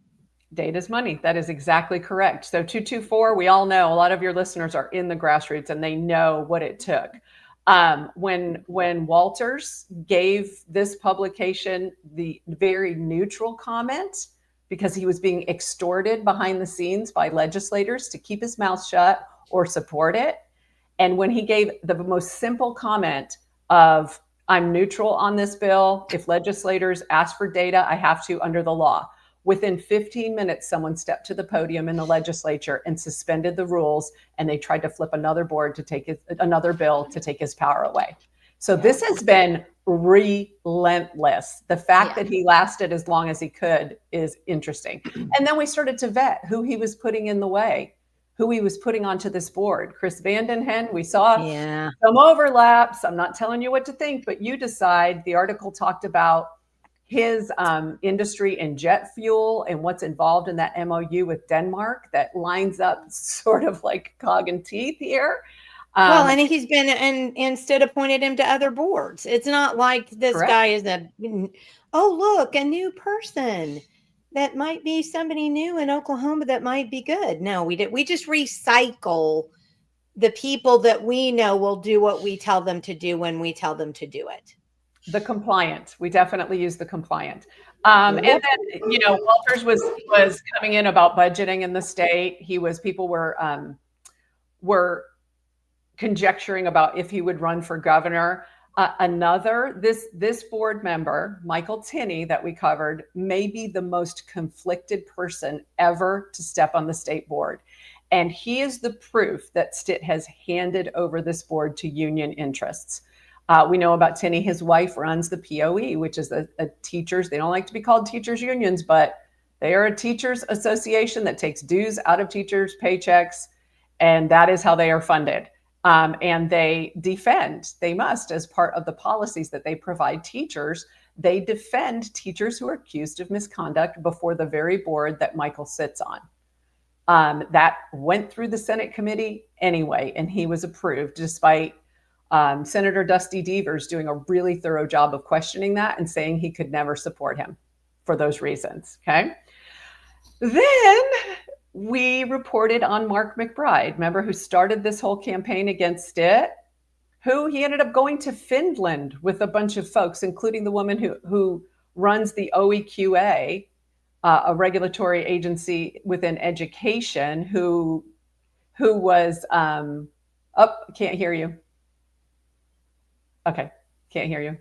Data is money. That is exactly correct. So 224, we all know, a lot of your listeners are in the grassroots and they know what it took. When Walters gave this publication the very neutral comment, because he was being extorted behind the scenes by legislators to keep his mouth shut or support it. And when he gave the most simple comment of, I'm neutral on this bill. If legislators ask for data, I have to under the law. Within 15 minutes, someone stepped to the podium in the legislature and suspended the rules, and they tried to flip another bill to take his power away. So this has been relentless. The fact that he lasted as long as he could is interesting. And then we started to vet who he was putting in the way, who he was putting onto this board. Chris Vandenhen, we saw some overlaps. I'm not telling you what to think, but you decide. The article talked about his industry in jet fuel and what's involved in that MOU with Denmark that lines up sort of like cog and teeth here. Well, and he's been, and instead appointed him to other boards. It's not like this guy is look, a new person that might be somebody new in Oklahoma that might be good. No, we just recycle the people that we know will do what we tell them to do when we tell them to do it. The compliant. We definitely use the compliant. And then, Walters was coming in about budgeting in the state. People were conjecturing about if he would run for governor. This board member, Michael Tinney, that we covered, may be the most conflicted person ever to step on the state board. And he is the proof that Stitt has handed over this board to union interests. We know about Tinney. His wife runs the POE, which is a teachers. They don't like to be called teachers unions, but they are a teachers association that takes dues out of teachers' paychecks. And that is how they are funded. And they must, as part of the policies that they provide teachers, they defend teachers who are accused of misconduct before the very board that Michael sits on. That went through the Senate committee anyway, and he was approved despite Senator Dusty Devers doing a really thorough job of questioning that and saying he could never support him for those reasons. Okay. Then we reported on Mark McBride, remember, who started this whole campaign against Stitt, who he ended up going to Finland with a bunch of folks, including the woman who runs the OEQA, a regulatory agency within education, who was can't hear you. Okay, can't hear you.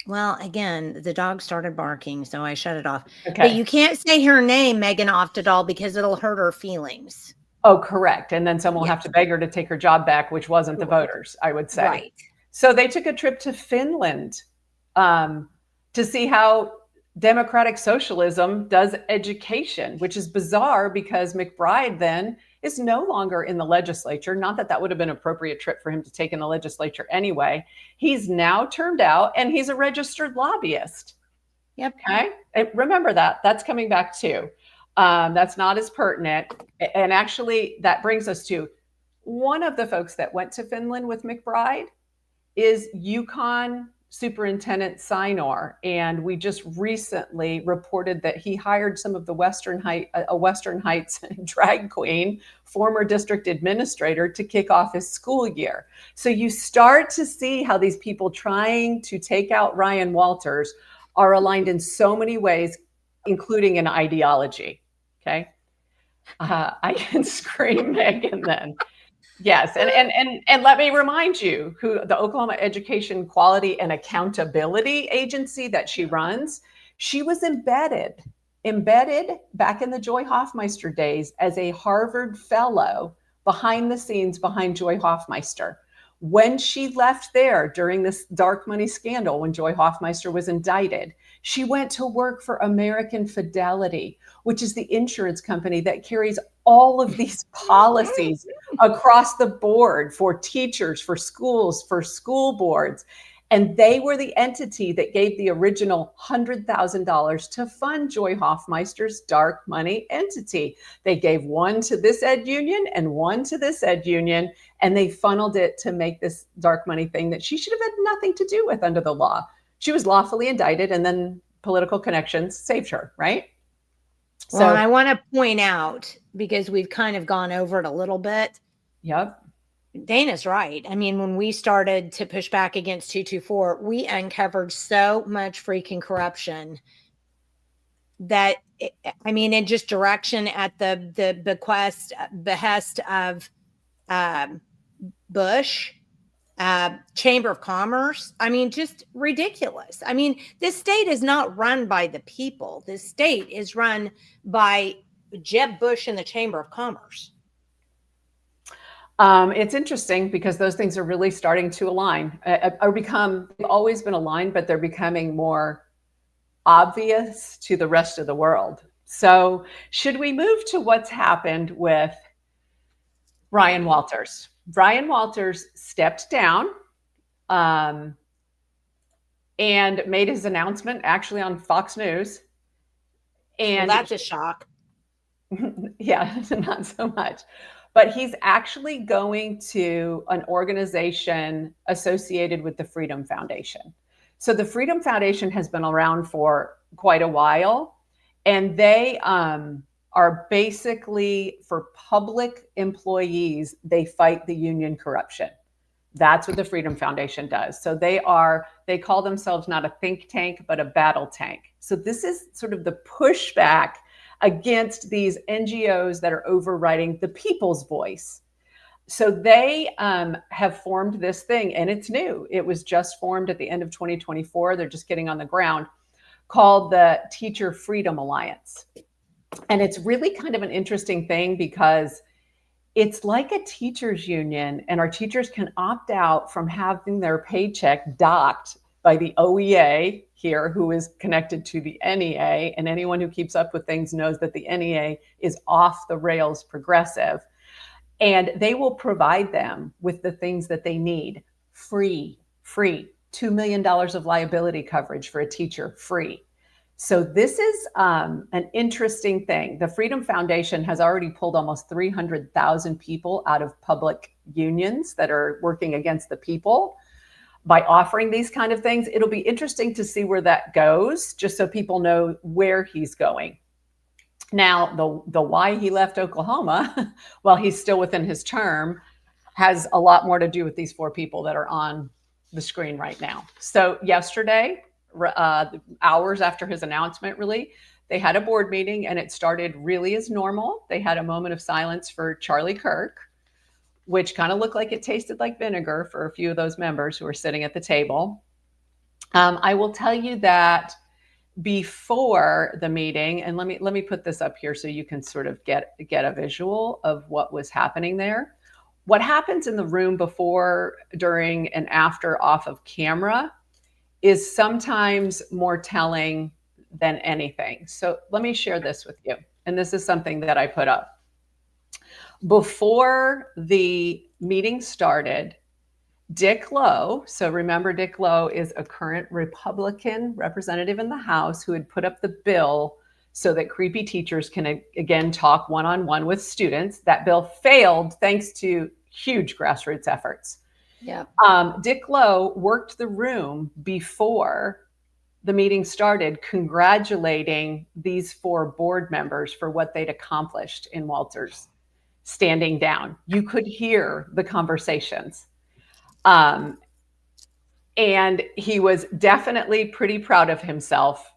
Well, again, the dog started barking, so I shut it off. Okay. But you can't say her name, Megan Oftedal, because it'll hurt her feelings. Oh, correct. And then someone will have to beg her to take her job back, which wasn't the voters, I would say. Right. So they took a trip to Finland to see how democratic socialism does education, which is bizarre because McBride then is no longer in the legislature. Not that would have been an appropriate trip for him to take in the legislature anyway. He's now turned out and he's a registered lobbyist. Yep. Okay. And remember that. That's coming back too. That's not as pertinent. And actually, that brings us to one of the folks that went to Finland with McBride is Yukon Superintendent Sinor. And we just recently reported that he hired some of the Western Heights drag queen, former district administrator, to kick off his school year. So you start to see how these people trying to take out Ryan Walters are aligned in so many ways, including in ideology. Okay. I can scream Megan then. Yes. And let me remind you who the Oklahoma Education Quality and Accountability Agency that she runs, she was embedded back in the Joy Hoffmeister days as a Harvard fellow behind the scenes behind Joy Hoffmeister. When she left there during this dark money scandal, when Joy Hoffmeister was indicted, She went to work for American Fidelity, which is the insurance company that carries all of these policies across the board for teachers, for schools, for school boards. And they were the entity that gave the original $100,000 to fund Joy Hoffmeister's dark money entity. They gave one to this ed union and one to this ed union, and they funneled it to make this dark money thing that she should have had nothing to do with under the law. She was lawfully indicted, and then political connections saved her, right? Well, and I want to point out, because we've kind of gone over it a little bit. Yep. Dana's right. I mean, when we started to push back against 224, we uncovered so much freaking corruption that, in just direction at the behest of Bush, Chamber of Commerce. Just ridiculous. This state is not run by the people. This state is run by Jeb Bush and the Chamber of Commerce. It's interesting because those things are really starting to align, they've always been aligned, but they're becoming more obvious to the rest of the world. So should we move to what's happened with Ryan Walters? Ryan Walters stepped down and made his announcement actually on Fox News. And that's a shock. Yeah, not so much. But he's actually going to an organization associated with the Freedom Foundation. So the Freedom Foundation has been around for quite a while, and they are basically, for public employees, they fight the union corruption. That's what the Freedom Foundation does. So they call themselves not a think tank, but a battle tank. So this is sort of the pushback against these NGOs that are overriding the people's voice. So they have formed this thing, and it's new. It was just formed at the end of 2024. They're just getting on the ground, called the Teacher Freedom Alliance. And it's really kind of an interesting thing because it's like a teachers union, and our teachers can opt out from having their paycheck docked by the OEA here, who is connected to the NEA. And anyone who keeps up with things knows that the NEA is off the rails progressive. And they will provide them with the things that they need, free, $2 million of liability coverage for a teacher, free. So this is an interesting thing. The Freedom Foundation has already pulled almost 300,000 people out of public unions that are working against the people by offering these kind of things. It'll be interesting to see where that goes, just so people know where he's going. Now, the why he left Oklahoma, while he's still within his term, has a lot more to do with these four people that are on the screen right now. So yesterday, hours after his announcement, really, they had a board meeting, and it started really as normal. They had a moment of silence for Charlie Kirk, which kind of looked like it tasted like vinegar for a few of those members who were sitting at the table. I will tell you that before the meeting, and let me put this up here so you can sort of get a visual of what was happening there. What happens in the room before, during, and after off of camera is sometimes more telling than anything. So let me share this with you. And this is something that I put up. Before the meeting started, Dick Lowe, so remember Dick Lowe is a current Republican representative in the House who had put up the bill so that creepy teachers can again talk one-on-one with students. That bill failed thanks to huge grassroots efforts. Yeah. Dick Lowe worked the room before the meeting started, congratulating these four board members for what they'd accomplished in Walters standing down. You could hear the conversations. And he was definitely pretty proud of himself,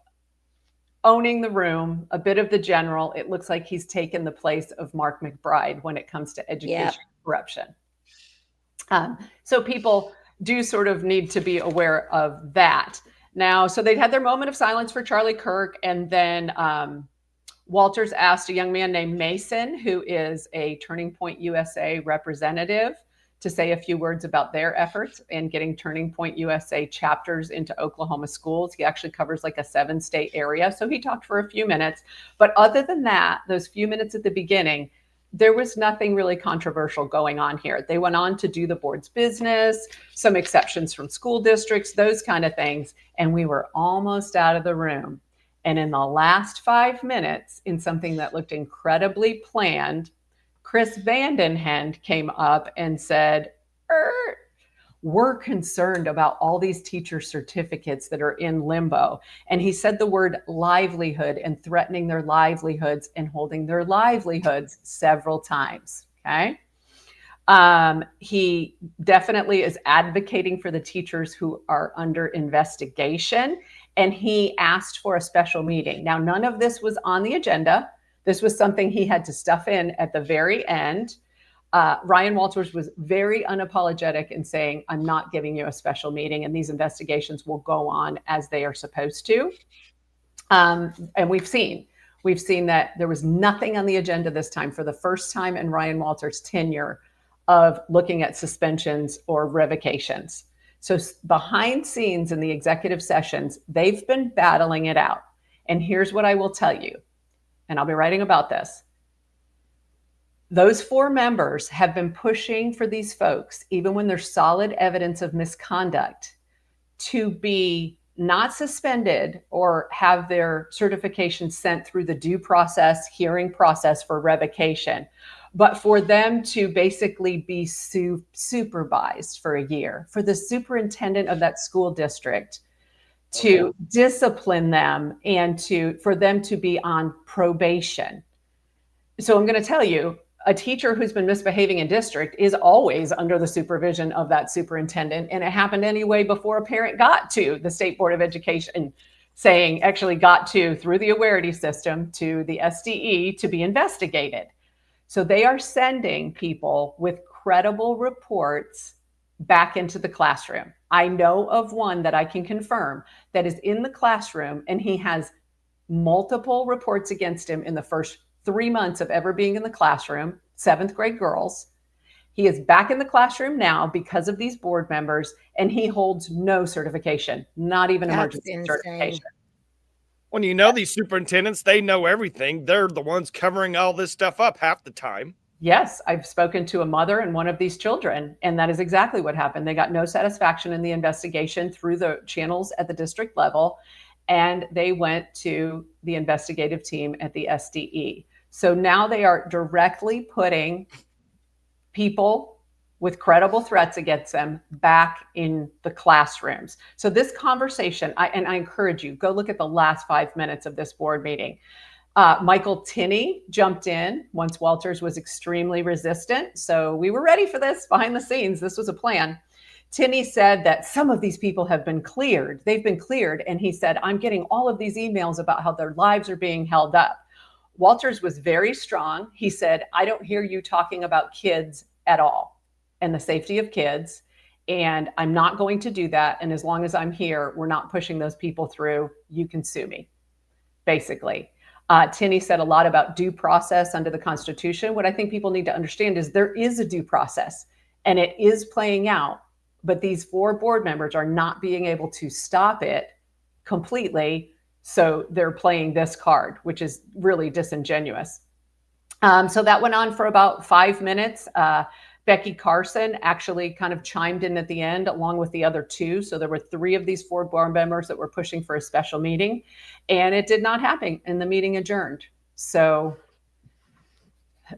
owning the room, a bit of the general. It looks like he's taken the place of Mark McBride when it comes to education corruption. So people do sort of need to be aware of that. Now, so they'd had their moment of silence for Charlie Kirk, and then Walters asked a young man named Mason, who is a Turning Point USA representative, to say a few words about their efforts in getting Turning Point USA chapters into Oklahoma schools. He actually covers like a 7-state area. So he talked for a few minutes. But other than that, those few minutes at the beginning, there was nothing really controversial going on here. They went on to do the board's business, some exceptions from school districts, those kind of things. And we were almost out of the room. And in the last 5 minutes, in something that looked incredibly planned, Chris Vandenhend came up and said, we're concerned about all these teacher certificates that are in limbo. And he said the word livelihood and threatening their livelihoods and holding their livelihoods several times. Okay. He definitely is advocating for the teachers who are under investigation. And he asked for a special meeting. Now, none of this was on the agenda. This was something he had to stuff in at the very end. Ryan Walters was very unapologetic in saying, I'm not giving you a special meeting, and these investigations will go on as they are supposed to. And we've seen that there was nothing on the agenda this time for the first time in Ryan Walters' tenure of looking at suspensions or revocations. So behind scenes in the executive sessions, they've been battling it out. And here's what I will tell you, and I'll be writing about this. Those 4 members have been pushing for these folks, even when there's solid evidence of misconduct, to be not suspended or have their certification sent through the due process hearing process for revocation, but for them to basically be supervised for a year, for the superintendent of that school district to discipline them and for them to be on probation. So I'm going to tell you, a teacher who's been misbehaving in district is always under the supervision of that superintendent. And it happened anyway before a parent got to the State Board of Education got to, through the Awarity system, to the SDE to be investigated. So they are sending people with credible reports back into the classroom. I know of one that I can confirm that is in the classroom, and he has multiple reports against him in the first 3 months of ever being in the classroom, 7th grade girls. He is back in the classroom now because of these board members, and he holds no certification, not even emergency certification. When you know these superintendents, they know everything. They're the ones covering all this stuff up half the time. Yes, I've spoken to a mother and one of these children, and that is exactly what happened. They got no satisfaction in the investigation through the channels at the district level, and they went to the investigative team at the SDE. So now they are directly putting people with credible threats against them back in the classrooms. So this conversation, I encourage you, go look at the last 5 minutes of this board meeting. Michael Tinney jumped in once Walters was extremely resistant. So we were ready for this behind the scenes. This was a plan. Tinney said that some of these people have been cleared. They've been cleared. And he said, I'm getting all of these emails about how their lives are being held up. Walters was very strong. He said, I don't hear you talking about kids at all and the safety of kids. And I'm not going to do that. And as long as I'm here, we're not pushing those people through. You can sue me, basically. Tinney said a lot about due process under the Constitution. What I think people need to understand is there is a due process and it is playing out, but these 4 board members are not being able to stop it completely. So they're playing this card, which is really disingenuous. So that went on for about 5 minutes. Becky Carson actually kind of chimed in at the end along with the other 2. So there were 3 of these 4 board members that were pushing for a special meeting, and it did not happen, and the meeting adjourned. So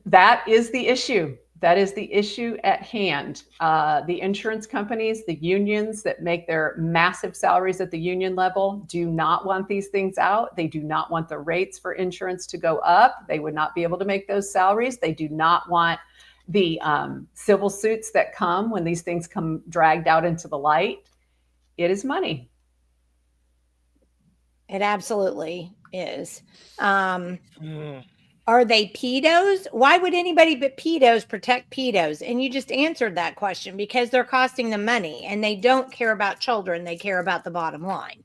that is the issue. That is the issue at hand. The insurance companies, the unions that make their massive salaries at the union level do not want these things out. They do not want the rates for insurance to go up. They would not be able to make those salaries. They do not want the civil suits that come when these things come dragged out into the light. It is money. It absolutely is. Are they pedos? Why would anybody but pedos protect pedos? And you just answered that question, because they're costing them money and they don't care about children. They care about the bottom line.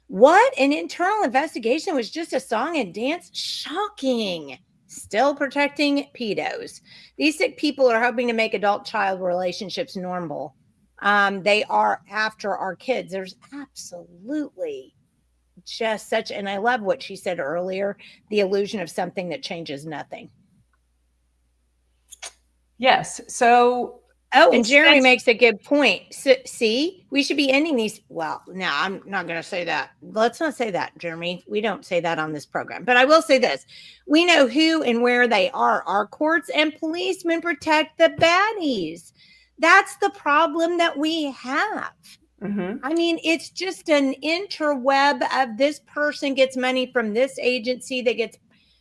What? An internal investigation was just a song and dance? Shocking. still protecting pedos. These sick people are hoping to make adult-child relationships normal. They are after our kids. There's absolutely just such, and I love what she said earlier, the illusion of something that changes nothing. Yes. So, and Jeremy makes a good point. So, see, we should be ending these. Well, no, I'm not going to say that. Let's not say that, Jeremy. We don't say that on this program. But I will say this. We know who and where they are. Our courts and policemen protect the baddies. That's the problem that we have. I mean, it's just an interweb of this person gets money from this agency that gets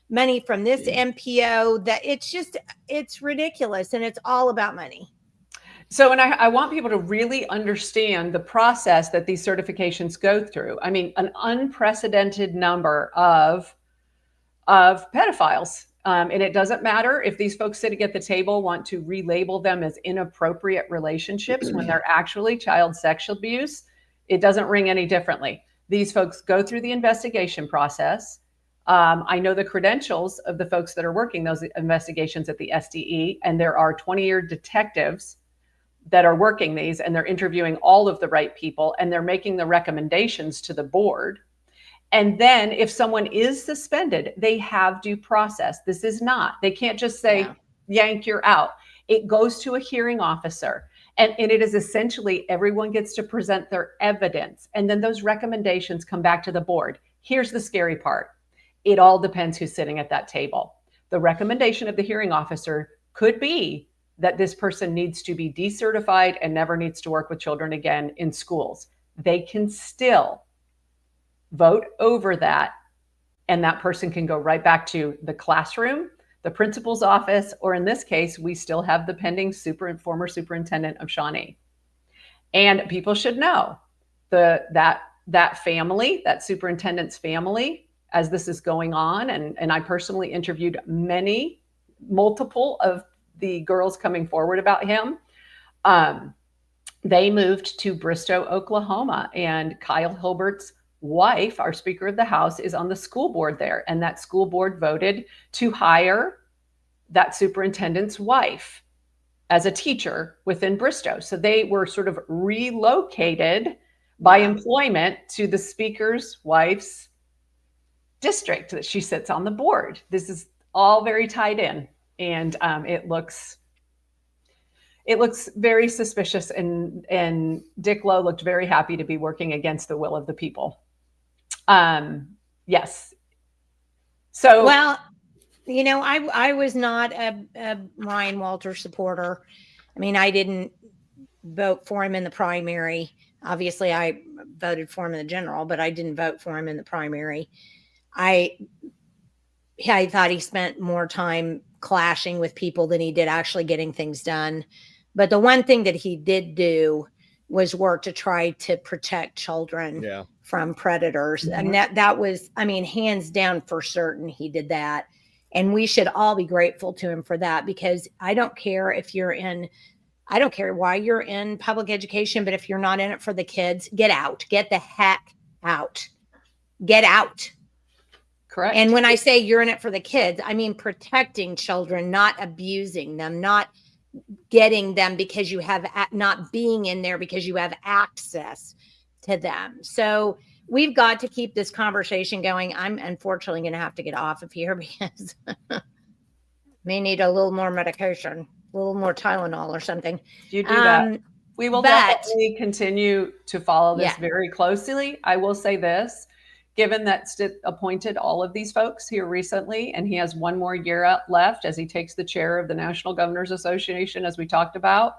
money from this MPO, that it's ridiculous. And it's all about money. So, and I want people to really understand the process that these certifications go through. I mean, an unprecedented number of pedophiles. And it doesn't matter if these folks sitting at the table want to relabel them as inappropriate relationships when they're actually child sexual abuse. It doesn't ring any differently. These folks go through the investigation process. I know the credentials of the folks that are working those investigations at the SDE, and there are 20-year detectives that are working these, and they're interviewing all of the right people, and they're making the recommendations to the board. And then if someone is suspended, they have due process. This is not, they can't just say, yank, you're out. It goes to a hearing officer. And it is essentially everyone gets to present their evidence. And then those recommendations come back to the board. Here's the scary part. It all depends who's sitting at that table. The recommendation of the hearing officer could be that this person needs to be decertified and never needs to work with children again in schools. They can still vote over that, and that person can go right back to the classroom, the principal's office, or in this case, we still have the pending former superintendent of Shawnee. And people should know that family, that superintendent's family, as this is going on, and I personally interviewed multiple of the girls coming forward about him. They moved to Bristow, Oklahoma, and Kyle Hilbert's wife, our Speaker of the House, is on the school board there. And that school board voted to hire that superintendent's wife as a teacher within Bristow. So they were sort of relocated by employment to the Speaker's wife's district that she sits on the board. This is all very tied in. And it looks very suspicious. And Dick Lowe looked very happy to be working against the will of the people. Yes. So, well, you know, I was not a Ryan Walters supporter. I mean, I didn't vote for him in the primary. Obviously, I voted for him in the general, but I didn't vote for him in the primary. I thought he spent more time clashing with people than he did actually getting things done. But the one thing that he did do was work to try to protect children from predators. And that was, I mean, hands down for certain he did that. And we should all be grateful to him for that, because I don't care why you're in public education, but if you're not in it for the kids, get out, get the heck out, get out. Correct. And when I say you're in it for the kids, I mean protecting children, not abusing them, not getting them because you have not being in there because you have access to them. So we've got to keep this conversation going. I'm unfortunately going to have to get off of here because may need a little more medication, a little more Tylenol or something. You do that. We will definitely continue to follow this very closely. I will say this. Given that Stitt appointed all of these folks here recently, and he has one more year left as he takes the chair of the National Governors Association, as we talked about,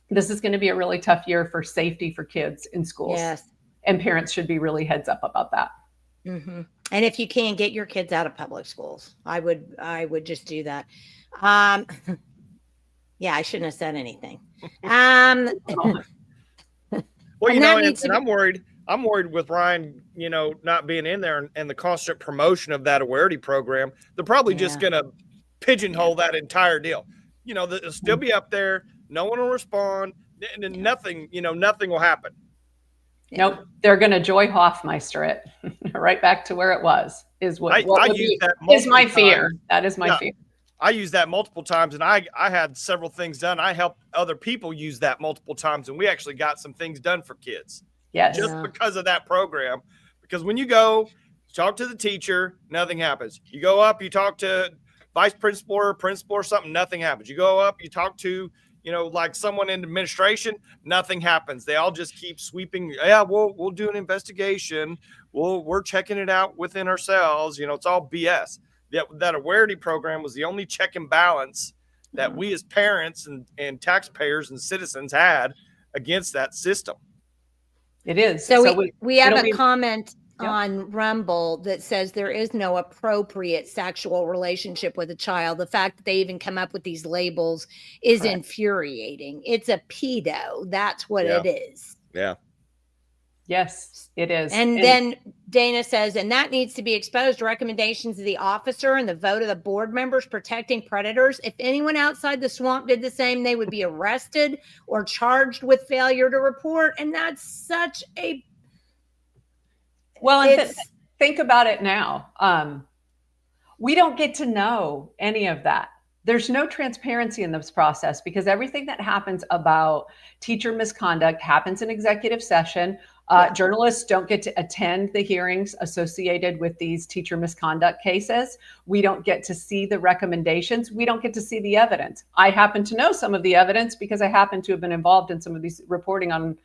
this is going to be a really tough year for safety for kids in schools. Yes. And parents should be really heads up about that. Mm-hmm. And if you can, get your kids out of public schools. I would just do that. Yeah, I shouldn't have said anything. Well, you know, and I'm worried with Ryan, you know, not being in there and the constant promotion of that Awareness program. They're probably just going to pigeonhole that entire deal. You know, they'll still be up there. No one will respond, and nothing will happen. Nope. They're going to Joy Hoffmeister it right back to where it was, is what I would use be, that is my multiple fear. times. That is my Yeah. fear. I used that multiple times, and I had several things done. I helped other people use that multiple times, and we actually got some things done for kids Yes. just because of that program. Because when you go talk to the teacher, nothing happens. You go up, you talk to vice principal or something, nothing happens. You go up, you talk to, like someone in administration, nothing happens. They all just keep sweeping. Yeah, we'll do an investigation. We're checking it out within ourselves. It's all BS. That Awareness program was the only check and balance that we as parents and taxpayers and citizens had against that system. It is. So we have it'll a be- comment Yep. on Rumble that says there is no appropriate sexual relationship with a child. The fact that they even come up with these labels is Correct. infuriating. It's a pedo. That's what Yeah. it is. Yeah. Yes, it is. And then Dana says, and that needs to be exposed. Recommendations of the officer and the vote of the board members protecting predators. If anyone outside the swamp did the same, they would be arrested or charged with failure to report. And that's such a well, and it's think about it now. We don't get to know any of that. There's no transparency in this process because everything that happens about teacher misconduct happens in executive session. Journalists don't get to attend the hearings associated with these teacher misconduct cases. We don't get to see the recommendations. We don't get to see the evidence. I happen to know some of the evidence because I happen to have been involved in some of these reporting on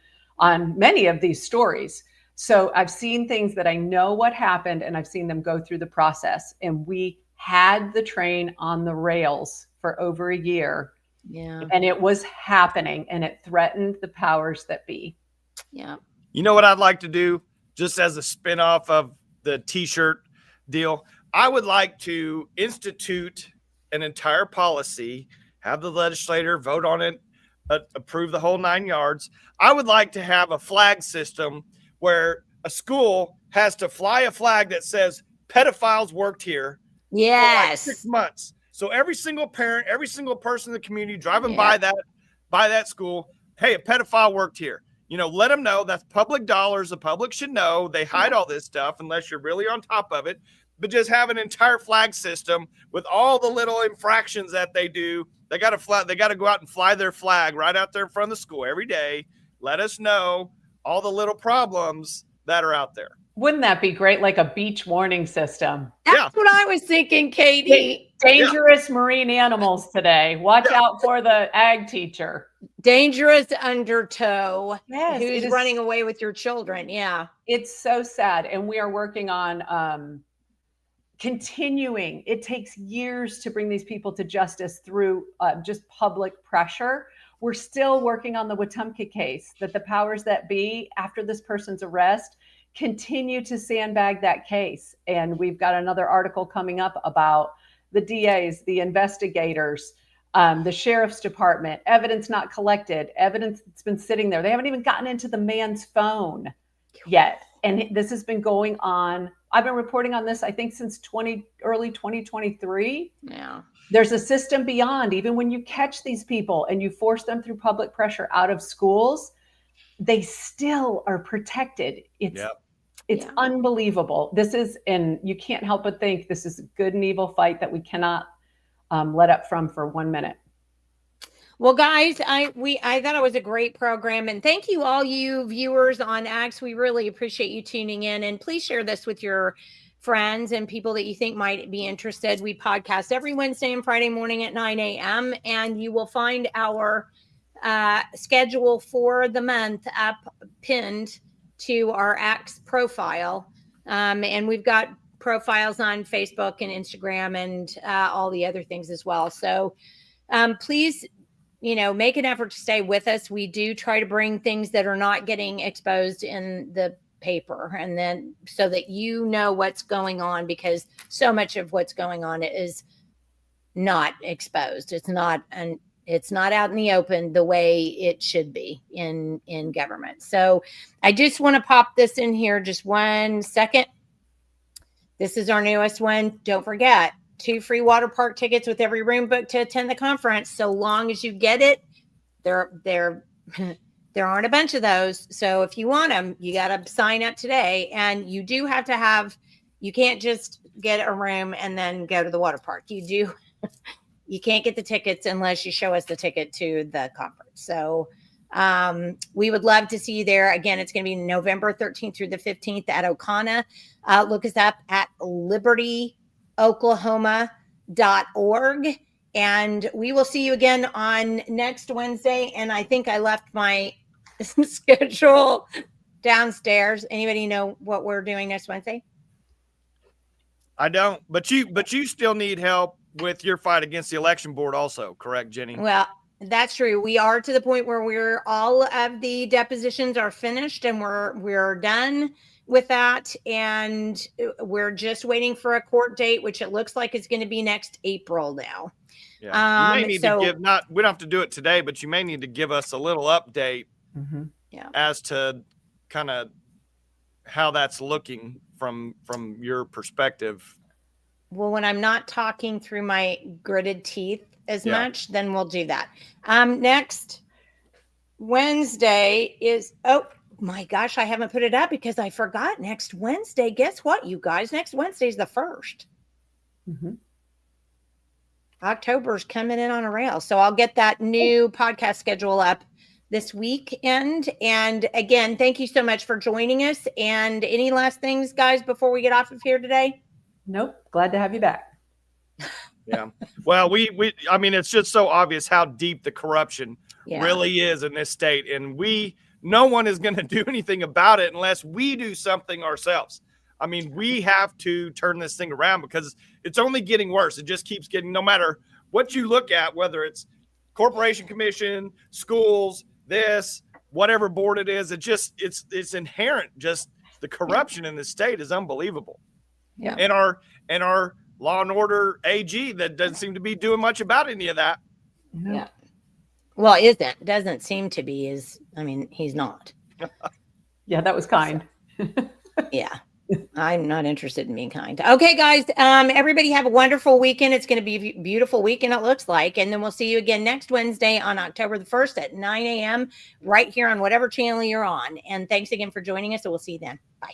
many of these stories. So I've seen things that I know what happened and I've seen them go through the process. And we had the train on the rails for over a year. Yeah. And it was happening and it threatened the powers that be. Yeah. You know what I'd like to do, just as a spinoff of the t-shirt deal? I would like to institute an entire policy, have the legislator vote on it, approve the whole 9 yards. I would like to have a flag system where a school has to fly a flag that says pedophiles worked here for like Yes. 6 months. So every single parent, every single person in the community driving by that school, hey, a pedophile worked here. Let them know that's public dollars. The public should know. They hide all this stuff unless you're really on top of it. But just have an entire flag system with all the little infractions that they do. They got to go out and fly their flag right out there in front of the school every day. Let us know all the little problems that are out there. Wouldn't that be great? Like a beach warning system. That's what I was thinking, Katie. Dangerous marine animals today. Watch out for the ag teacher. Dangerous undertow. Yes, Who's running away with your children? Yeah. It's so sad. And we are working on continuing. It takes years to bring these people to justice through just public pressure. We're still working on the Wetumpka case that the powers that be, after this person's arrest, continue to sandbag that case. And we've got another article coming up about the DAs, the investigators, the sheriff's department, evidence not collected, evidence that's been sitting there. They haven't even gotten into the man's phone yet. And this has been going on. I've been reporting on this, I think, since early 2023. Yeah. There's a system beyond. Even when you catch these people and you force them through public pressure out of schools, they still are protected. It's unbelievable. This is, and you can't help but think this is a good and evil fight that we cannot let up from for 1 minute. Well, guys, I thought it was a great program, and thank you all you viewers on X. We really appreciate you tuning in, and please share this with your friends and people that you think might be interested. We podcast every Wednesday and Friday morning at 9 a.m. and you will find our schedule for the month up pinned to our X profile, and we've got profiles on Facebook and Instagram and all the other things as well. So please, make an effort to stay with us. We do try to bring things that are not getting exposed in the paper, and then so that what's going on, because so much of what's going on is not exposed. It's not out in the open the way it should be in government. So I just want to pop this in here just 1 second. This is our newest one. Don't forget, 2 free water park tickets with every room booked to attend the conference. So long as you get it, they're There aren't a bunch of those. So if you want them, you got to sign up today. And you do have to have, you can't just get a room and then go to the water park. You can't get the tickets unless you show us the ticket to the conference. So we would love to see you there. Again, it's going to be November 13th through the 15th at Ocana. Look us up at libertyoklahoma.org. And we will see you again on next Wednesday. And I think I left my schedule downstairs. Anybody know what we're doing next Wednesday? I don't, but you still need help with your fight against the election board also, correct, Jenni? Well, that's true. We are to the point where we're all of the depositions are finished and we're done with that. And we're just waiting for a court date, which it looks like is going to be next April now. Yeah. You may need to give we don't have to do it today, but you may need to give us a little update as to kind of how that's looking from your perspective. Well, when I'm not talking through my gritted teeth as much, then we'll do that. Next Wednesday is, oh my gosh, I haven't put it up because I forgot. Next Wednesday, guess what, you guys? Next Wednesday is the 1st. October's coming in on a rail. So I'll get that new podcast schedule up this weekend. And again, thank you so much for joining us. And any last things, guys, before we get off of here today? Nope. Glad to have you back. Yeah. Well, I mean, it's just so obvious how deep the corruption really is in this state. And no one is going to do anything about it unless we do something ourselves. I mean, we have to turn this thing around because it's only getting worse. It just keeps getting, no matter what you look at, whether it's Corporation Commission, schools, whatever board it is, it's inherent. Just the corruption in the state is unbelievable. Yeah. And our law and order AG that doesn't seem to be doing much about any of that. No. Yeah. Well, doesn't seem to be he's not. Yeah, that was kind. Yeah. I'm not interested in being kind. Okay, guys. Everybody have a wonderful weekend. It's going to be a beautiful weekend, it looks like. And then we'll see you again next Wednesday on October the 1st at 9 a.m. right here on whatever channel you're on. And thanks again for joining us. So we'll see you then. Bye.